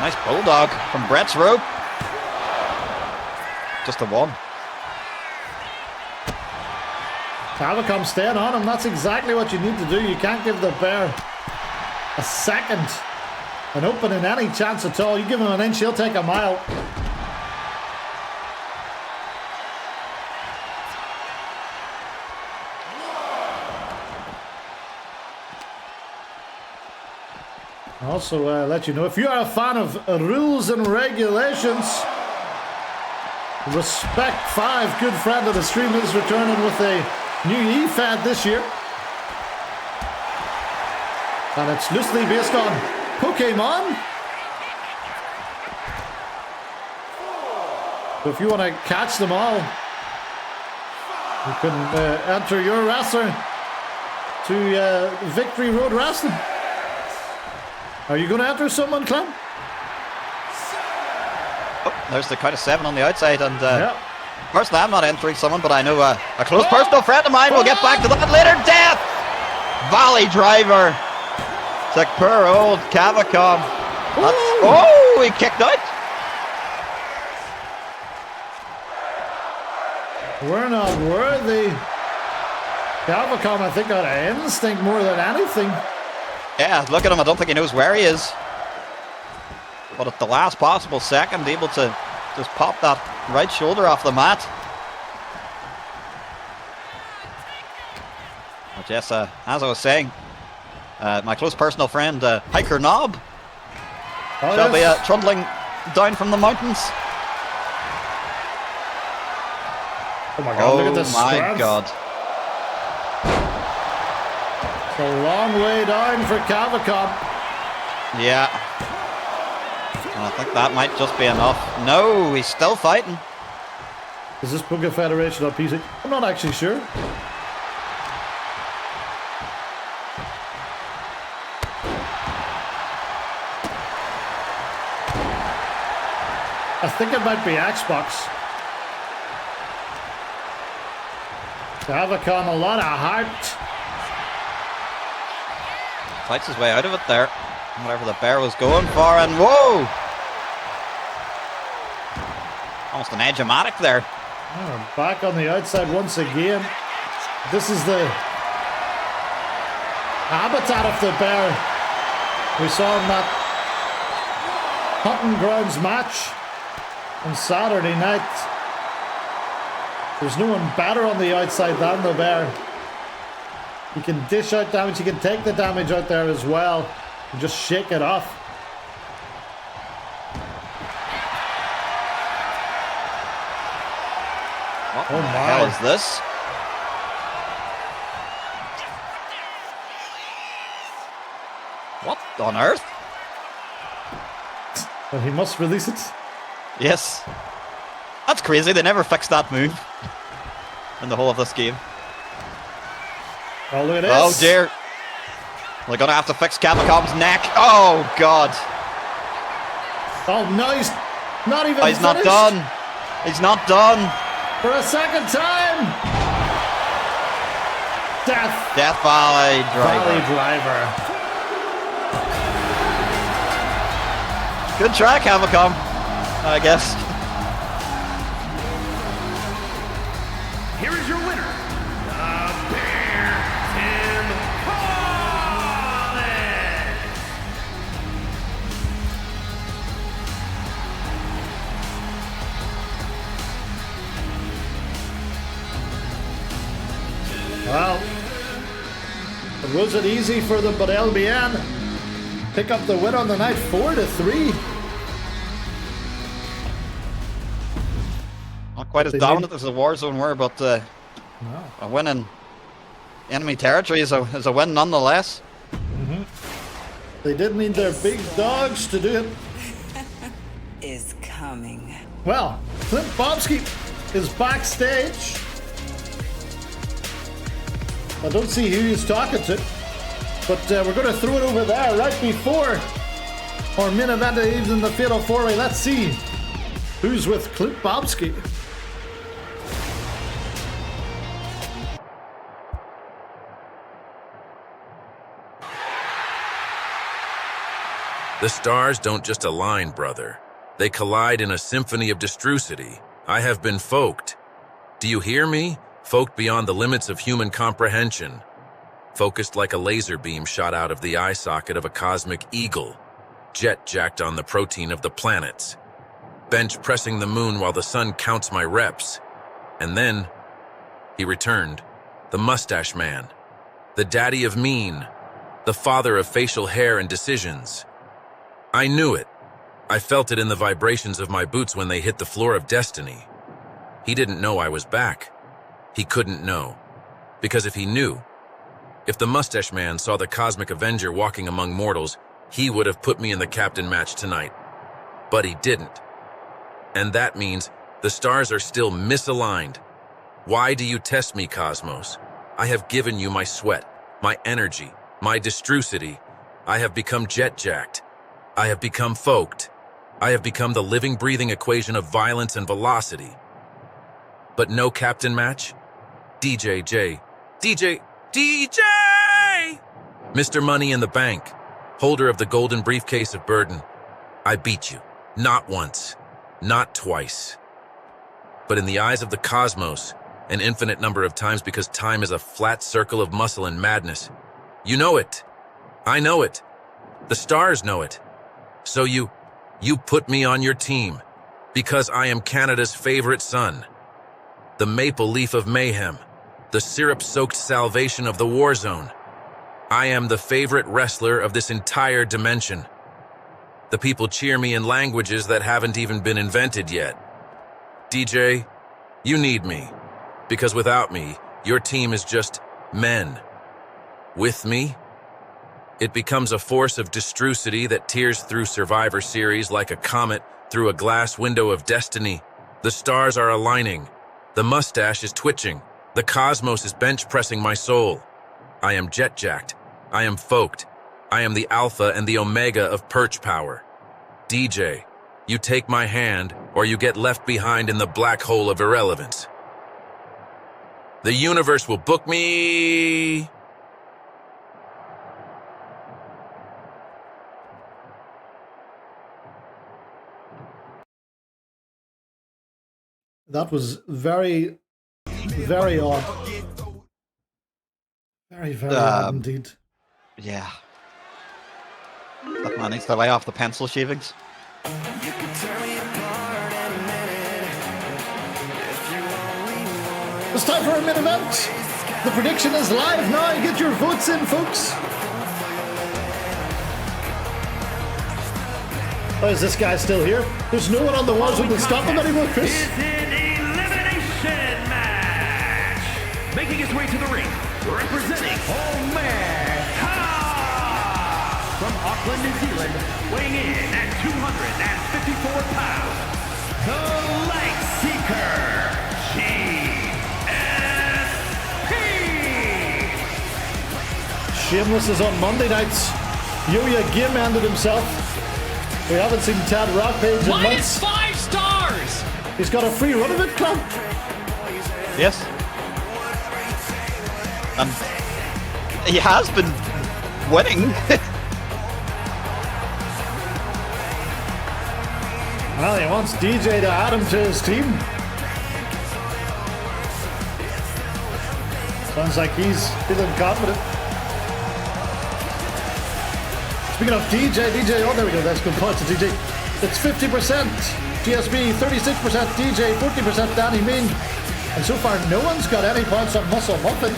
Nice bulldog from Brett's rope. Just a one. Cavacom staying on him. That's exactly what you need to do. You can't give the bear a second an opening, any chance at all. You give him an inch, he'll take a mile. Also, let you know, if you are a fan of rules and regulations, Respect 5, good friend of the stream, is returning with a new EFAD this year. And it's loosely based on Pokemon. So if you want to catch them all, you can enter your wrestler to Victory Road Wrestling. Are you going to enter someone, Clem? Oh, there's the count of 7 on the outside, and personally I'm not entering someone, but I know a close personal friend of mine. We'll get back to that later. Death Valley driver. It's like poor old Cavacom. Oh, he kicked out. We're not worthy. Cavacom, I think, got an instinct more than anything. Yeah, look at him. I don't think he knows where he is. But at the last possible second, able to just pop that right shoulder off the mat. But yes, as I was saying, my close personal friend, Hiker Knob, shall be trundling down from the mountains. Oh my god, look at this. Oh my strength. god. It's a long way down for Cavacom. Yeah. And I think that might just be enough. No, he's still fighting. Is this Poké Federation on PC? I'm not actually sure. I think it might be Xbox. Cavacom, a lot of heart. Fights his way out of it there. Whatever the bear was going for, and whoa! Almost an edge-o-matic there. Oh, back on the outside once again. This is the habitat of the bear. We saw in that Hunting Grounds match on Saturday night. There's no one better on the outside than the bear. You can dish out damage, you can take the damage out there as well. And just shake it off. What the hell is this? What on earth? Well, he must release it. Yes. That's crazy, they never fixed that move in the whole of this game. Oh, look at this. Oh dear. We're gonna have to fix Cavacom's neck. Oh god. Oh no, he's not even he's finished. not done. He's not done. For a second time. Death Valley driver. Good try, Cavacom, I guess. Here is your winner, the Bear, Tim Collins. Well, it wasn't easy for them, but LBN pick up the win on the night, 4-3. Not quite as dominant as the Warzone were, but a win in enemy territory is a win nonetheless. They did need their big dogs to do it. Is coming. Well, Clint Bobski is backstage. I don't see who he's talking to, but we're going to throw it over there right before our main event is in the Fatal 4-Way. Let's see who's with Clint Bobski. The stars don't just align, brother. They collide in a symphony of destrucity. I have been folked. Do you hear me? Folked beyond the limits of human comprehension. Focused like a laser beam shot out of the eye socket of a cosmic eagle. Jet-jacked on the protein of the planets. Bench pressing the moon while the sun counts my reps. And then, he returned. The mustache man. The daddy of mean. The father of facial hair and decisions. I knew it. I felt it in the vibrations of my boots when they hit the floor of destiny. He didn't know I was back. He couldn't know. Because if he knew, if the mustache man saw the cosmic avenger walking among mortals, he would have put me in the captain match tonight. But he didn't. And that means the stars are still misaligned. Why do you test me, Cosmos? I have given you my sweat, my energy, my destrucity. I have become jet-jacked. I have become folked. I have become the living, breathing equation of violence and velocity. But no captain match? DJ! Mr. Money in the Bank, holder of the golden briefcase of burden. I beat you. Not once. Not twice. But in the eyes of the cosmos, an infinite number of times, because time is a flat circle of muscle and madness. You know it. I know it. The stars know it. So you put me on your team because I am Canada's favorite son. The maple leaf of mayhem. The syrup-soaked salvation of the Warzone. I am the favorite wrestler of this entire dimension. The people cheer me in languages that haven't even been invented yet. DJ, you need me. Because without me, your team is just men. With me, it becomes a force of destrucity that tears through Survivor Series like a comet through a glass window of destiny. The stars are aligning. The mustache is twitching. The cosmos is bench-pressing my soul. I am jet-jacked. I am folked. I am the alpha and the omega of perch power. DJ, you take my hand, or you get left behind in the black hole of irrelevance. The universe will book me. That was very, very odd. Very, very odd indeed. Yeah. That man needs to lay off the pencil shavings. It's time for a mid event. The prediction is live now. Get your votes in, folks. Oh, is this guy still here? There's no one on the Warzone to stop him anymore, Chris. It's an elimination match. Making his way to the ring, representing Omega from Auckland, New Zealand, weighing in at 254 pounds, the Light Seeker, GSP. Shameless is on Monday nights. Yuya Gim ended himself. We haven't seen Tad Rampage in months. -5 stars! He's got a free run of it, Club. Yes. He has been winning. Well, he wants DJ to add him to his team. Sounds like he's feeling confident. Speaking of DJ, oh, there we go, that's good point to DJ. It's 50% GSB, 36% DJ, 40% Danny Ming. And so far, no one's got any points on Muscle Muffin.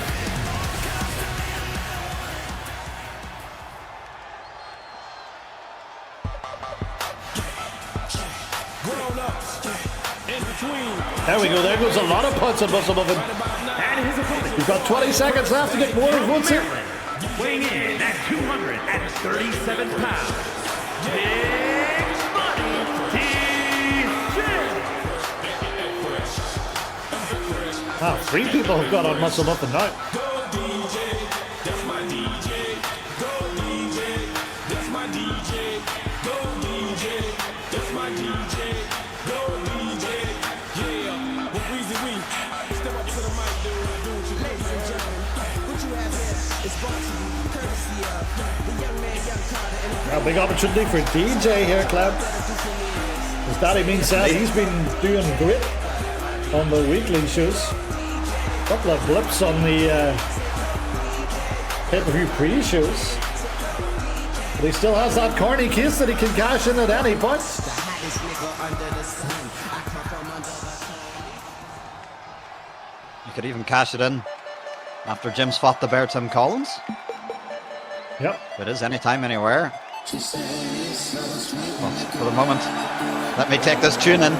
There we go, there goes a lot of points on Muscle Muffin. You've got 20 seconds left to get more votes here. Weighing in at 237 pounds, Big Money DJ. Ah, 3 people have got on Muscle Muffin now. A big opportunity for DJ here, Clem. As Daddy Mean said, he's been doing great on the weekly shows. A couple of blips on the pay-per-view pre-shows. But he still has that corny case that he can cash in at any point. You could even cash it in after Jim's fought the bear Tim Collins. Yep. It is anytime, anywhere. Well, for the moment, let me take this tune in.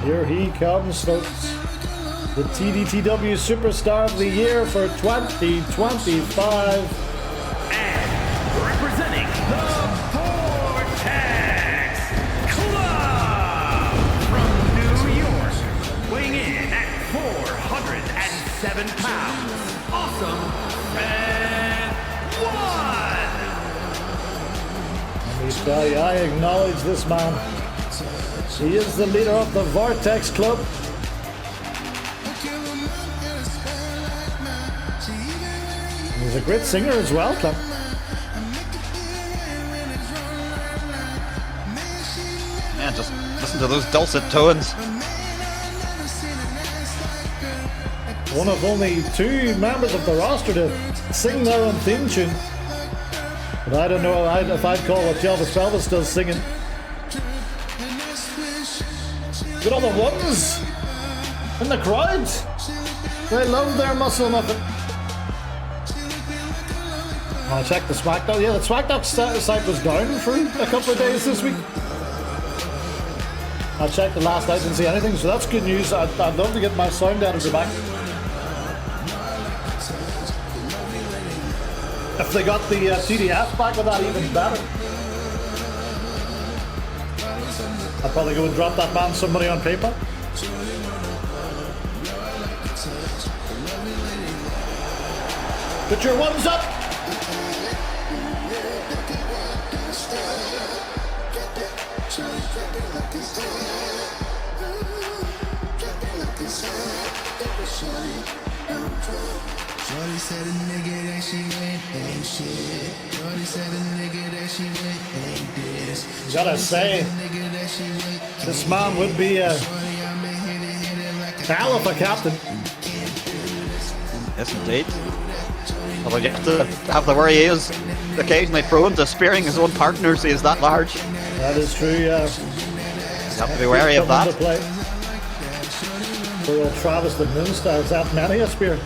Here he comes, folks. The TDTW Superstar of the Year for 2025. And representing the Vortex Club from New York, weighing in at 407 pounds. Awesome Red One. Let me tell you, I acknowledge this man. He is the leader of the Vortex Club. He's a great singer as well, Clem. Yeah, just listen to those dulcet tones. One of only 2 members of the roster to sing their own theme tune. But I don't know if I'd call what Elvis Pelvis does singing. Good on the ones in the crowd. They love their muscle muffin. I'll check the SmackDown. Yeah, the SmackDown site was down for a couple of days this week. I checked the last night, didn't see anything, so that's good news. I'd love to get my sound out of the back. If they got the TDF back with that, even better. I'd probably go and drop that man some money on PayPal. Put your ones up! Shorty said a nigga that she went ain't shit. Shorty said a nigga that she went ain't this. Gotta say, this man would be a hell of a captain. Yes, indeed. Although you have to have the worry he is occasionally prone to spearing his own partners. He is that large. That is true, yeah. You have to be wary of that. Poor old Travis the Moonstar is out many a spear.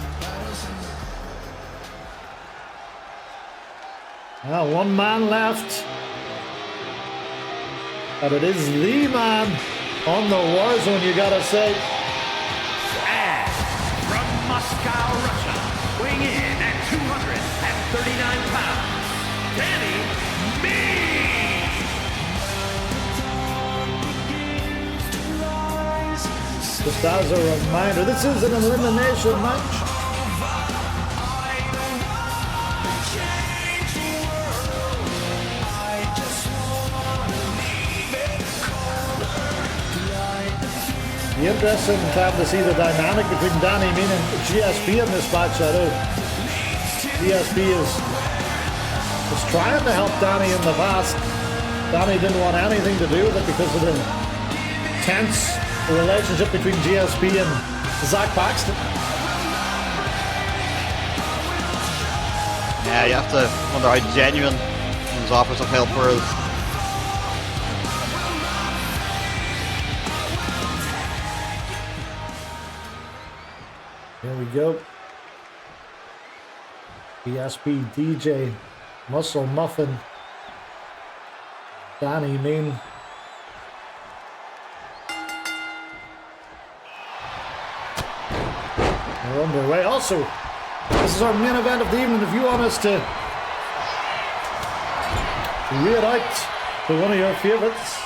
Now, 1 man left. And it is the man on the Warzone, you gotta say. And from Moscow, Russia, weighing in at 239 pounds, Danny Mean. Just as a reminder, this is an elimination match. Be interesting time to see the dynamic between Danny Mean and GSP in this match. I know GSP is trying to help Danny in the past. Danny didn't want anything to do with it because of the tense relationship between GSP and Zach Paxton. Yeah, you have to wonder how genuine his offers of help were. Here we go. GSP, DJ, Muscle Muffin, Danny Mean. We're underway. Also, this is our main event of the evening. If you want us to read out to one of your favorites,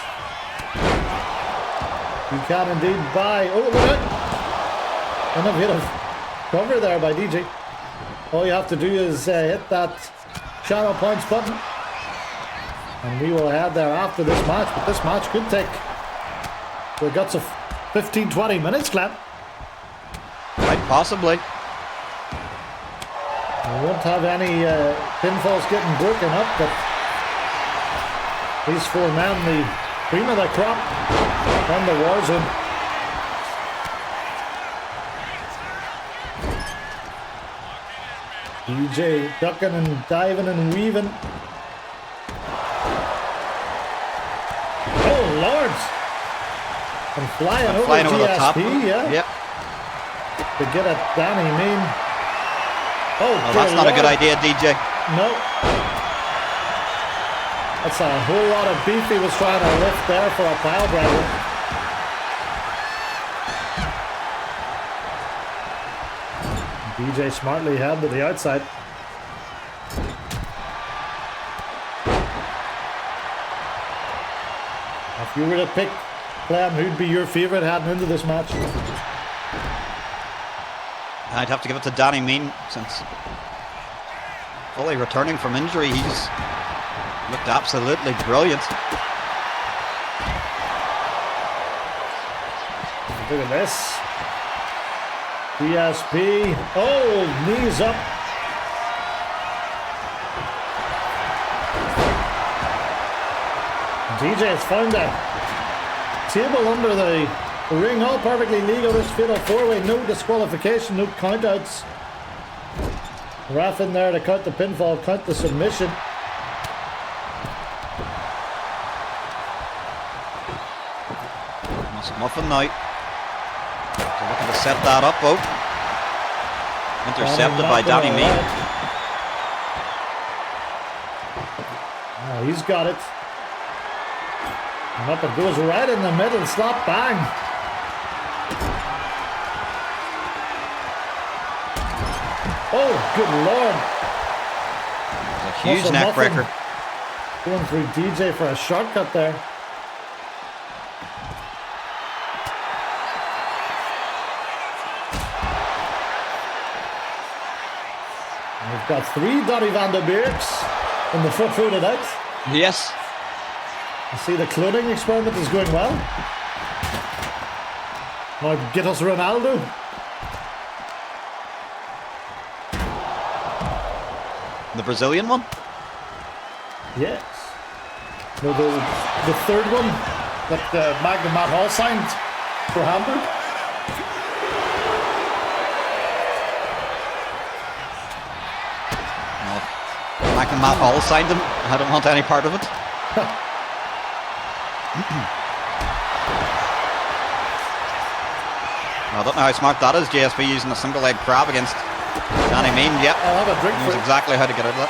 you can indeed buy. Oh, look at it! And a bit of cover there by DJ. All you have to do is hit that channel points button, and we will head there after this match. But this match could take We've got some 15-20 minutes, Glenn. Quite possibly. We won't have any pinfalls getting broken up, but these four men, the cream of the crop on the Warzone. DJ ducking and diving and weaving. Oh, Lord! And flying over GSP, the top. Yeah. Yep. To get at Danny Mean. Oh, that's not a good idea, DJ. No. That's a whole lot of beef he was trying to lift there for a pile driver. DJ smartly head to the outside. If you were to pick, Clem, who'd be your favourite heading into this match? I'd have to give it to Danny Mean, since fully returning from injury, he's looked absolutely brilliant. Look at this. GSP. Oh, knees up. DJ has found a table under the ring, all perfectly legal. This fatal four-way, no disqualification, no countouts. Ref in there to count the pinfall, count the submission. That's Muffin now. So looking to set that up, oh. Intercepted by Danny Mean. He's got it. And up it goes right in the middle, slap bang. Oh, good lord. A huge neck breaker. Going through DJ for a shortcut there. And we've got 3 Donny van der Beeks in the front row tonight. Yes. I see the cloning experiment is going well. Now get us Ronaldo. The Brazilian one? Yes. No, the third one that Matt Hall signed for Hamburg. Matt Hall signed him. I don't want any part of it. I don't know how smart that is, GSP using a single leg crab against Danny Mean. Yep. I'll have a drink. Knows exactly how to get out of that.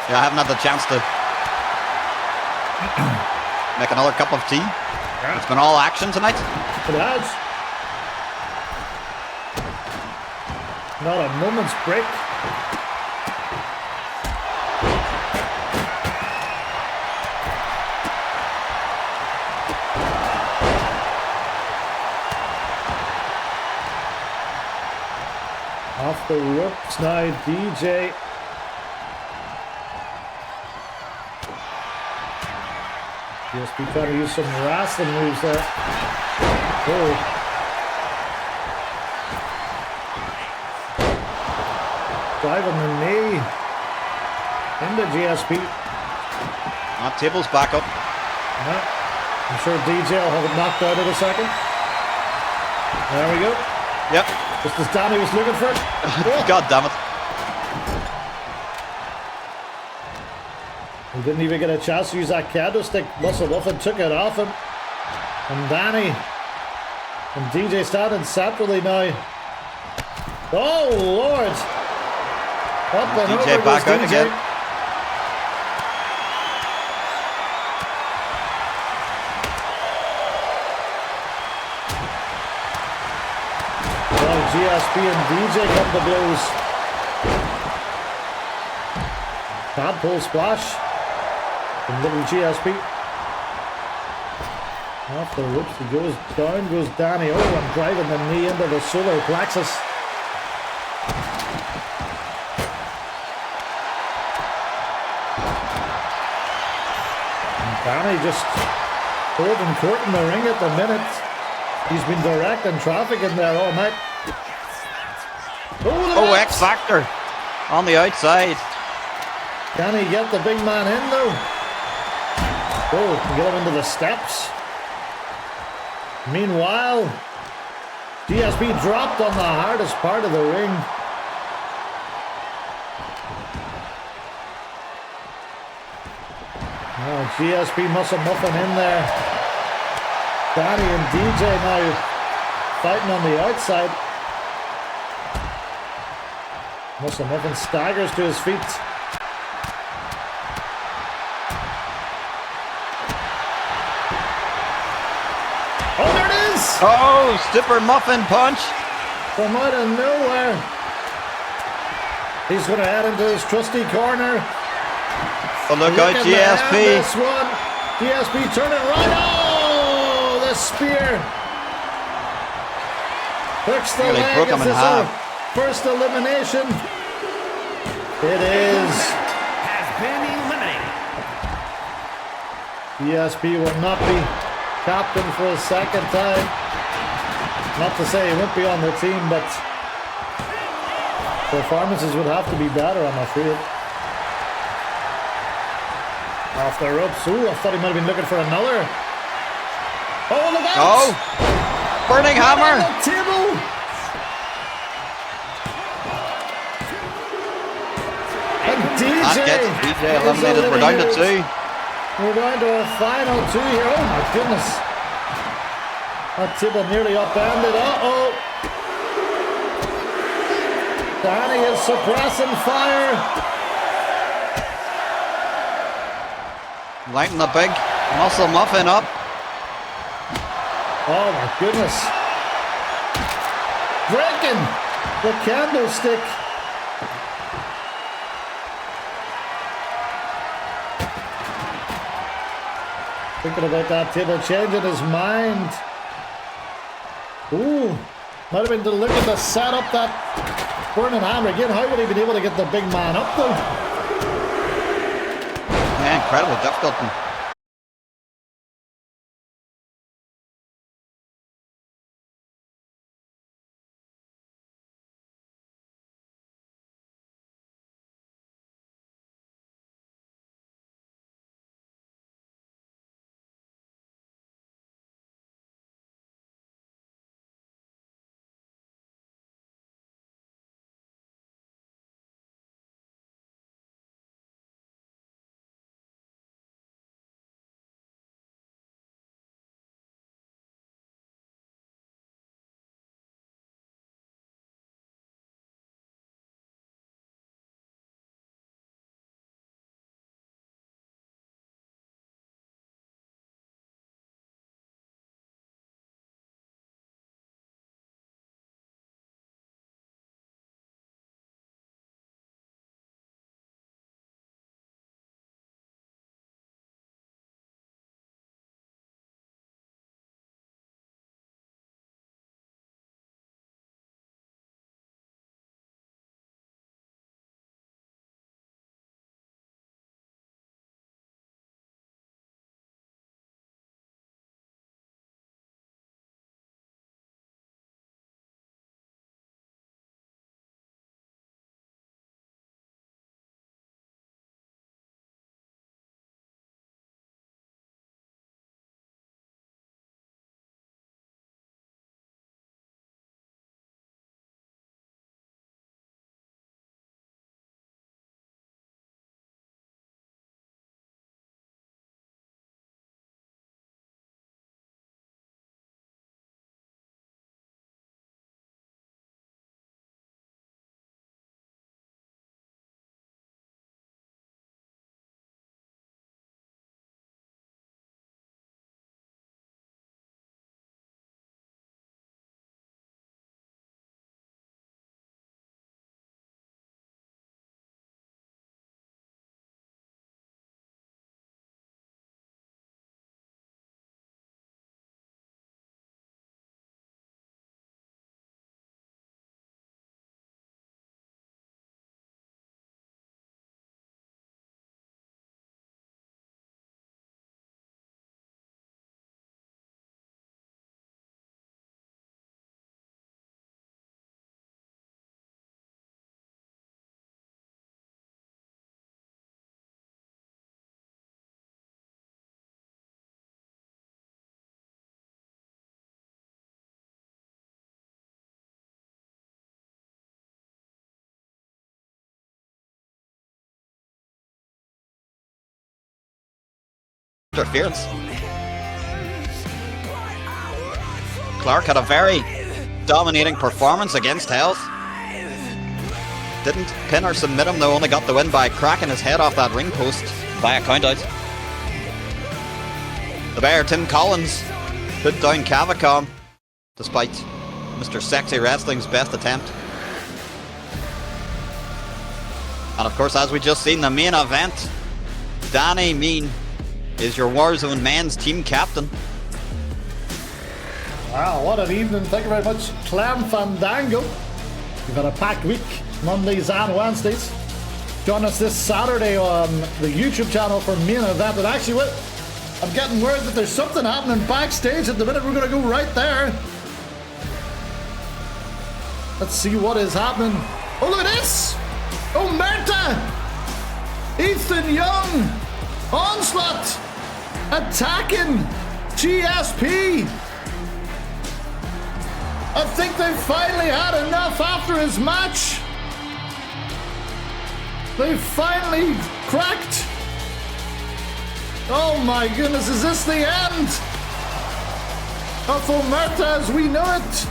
Yeah, I haven't had the chance to make another cup of tea. Yeah. It's been all action tonight. It has. Not a moment's break. Off the ropes now, DJ. GSP trying to use some wrestling moves there. Oh. Driving the knee into GSP. Table's back up. Yeah. I'm sure DJ will have it knocked out in a second. There we go. Yep. Just as Danny was looking for it. God damn it. He didn't even get a chance to use that candlestick. Muscle Muffin took it off him. And Danny and DJ standing separately now. Oh, Lord. Up and DJ over back goes out DJ. again. GSP and DJ come to blows. Tadpole splash from little GSP. Off the ropes, he goes down, goes Danny. Oh, and driving the knee into the solar plexus. And Danny just Holding court in the ring at the minute. He's been directing traffic in there all night. Oh, X Factor on the outside. Can he get the big man in though? Oh, can get him into the steps. Meanwhile, GSP dropped on the hardest part of the ring. Oh, GSP muscle muffin in there. Danny and DJ now fighting on the outside. Muscle muffin staggers to his feet. Oh, there it is! Oh, super muffin punch. From out of nowhere. He's going to head into his trusty corner. Oh, look out, GSP. This one. GSP turning right. Oh, the spear. Hooks the Nearly leg. broke him Is in this half. our first elimination? It is. Has been eliminated. GSP will not be captain for a second time. Not to say he won't be on the team, but performances would have to be better, I'm afraid. Off the ropes. Ooh, I thought he might have been looking for another. Oh, look out! Oh, burning hammer. On the table. And DJ. That gets DJ eliminated. We're down to 2. We're down to a final 2 here. Oh my goodness. That table nearly upended. Uh-oh. Danny is suppressing fire. Lighting the big muscle muffin up. Oh my goodness. Breaking the candlestick. Thinking about that table, changing his mind. Ooh, might have been looking to set up that burning hammer again. How would he been able to get the big man up though? Yeah, incredible difficulty. interference. Clark had a very dominating performance against Health. Didn't pin or submit him, though, only got the win by cracking his head off that ring post by a countout. The Bear, Tim Collins, put down Cavacom, despite Mr. Sexy Wrestling's best attempt. And of course, as we just seen, the main event, Danny Mean is your Warzone men's team captain. Wow, what an evening. Thank you very much, Clam Fandango. We've had a packed week, Mondays and Wednesdays. Join us this Saturday on the YouTube channel for main event. And actually, I'm getting word that there's something happening backstage at the minute. We're going to go right there. Let's see what is happening. Oh, look at this! Omerta! Ethan Young! Onslaught! Attacking GSP! I think they finally had enough after his match. They finally cracked. Oh my goodness, is this the end of Omerta as we know it?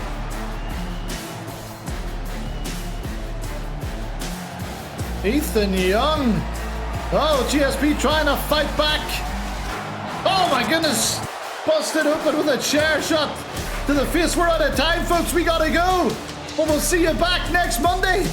Ethan Young. Oh, GSP trying to fight back. Oh my goodness. Busted open with a chair shot to the face. We're out of time, folks. We gotta go. But we'll see you back next Monday.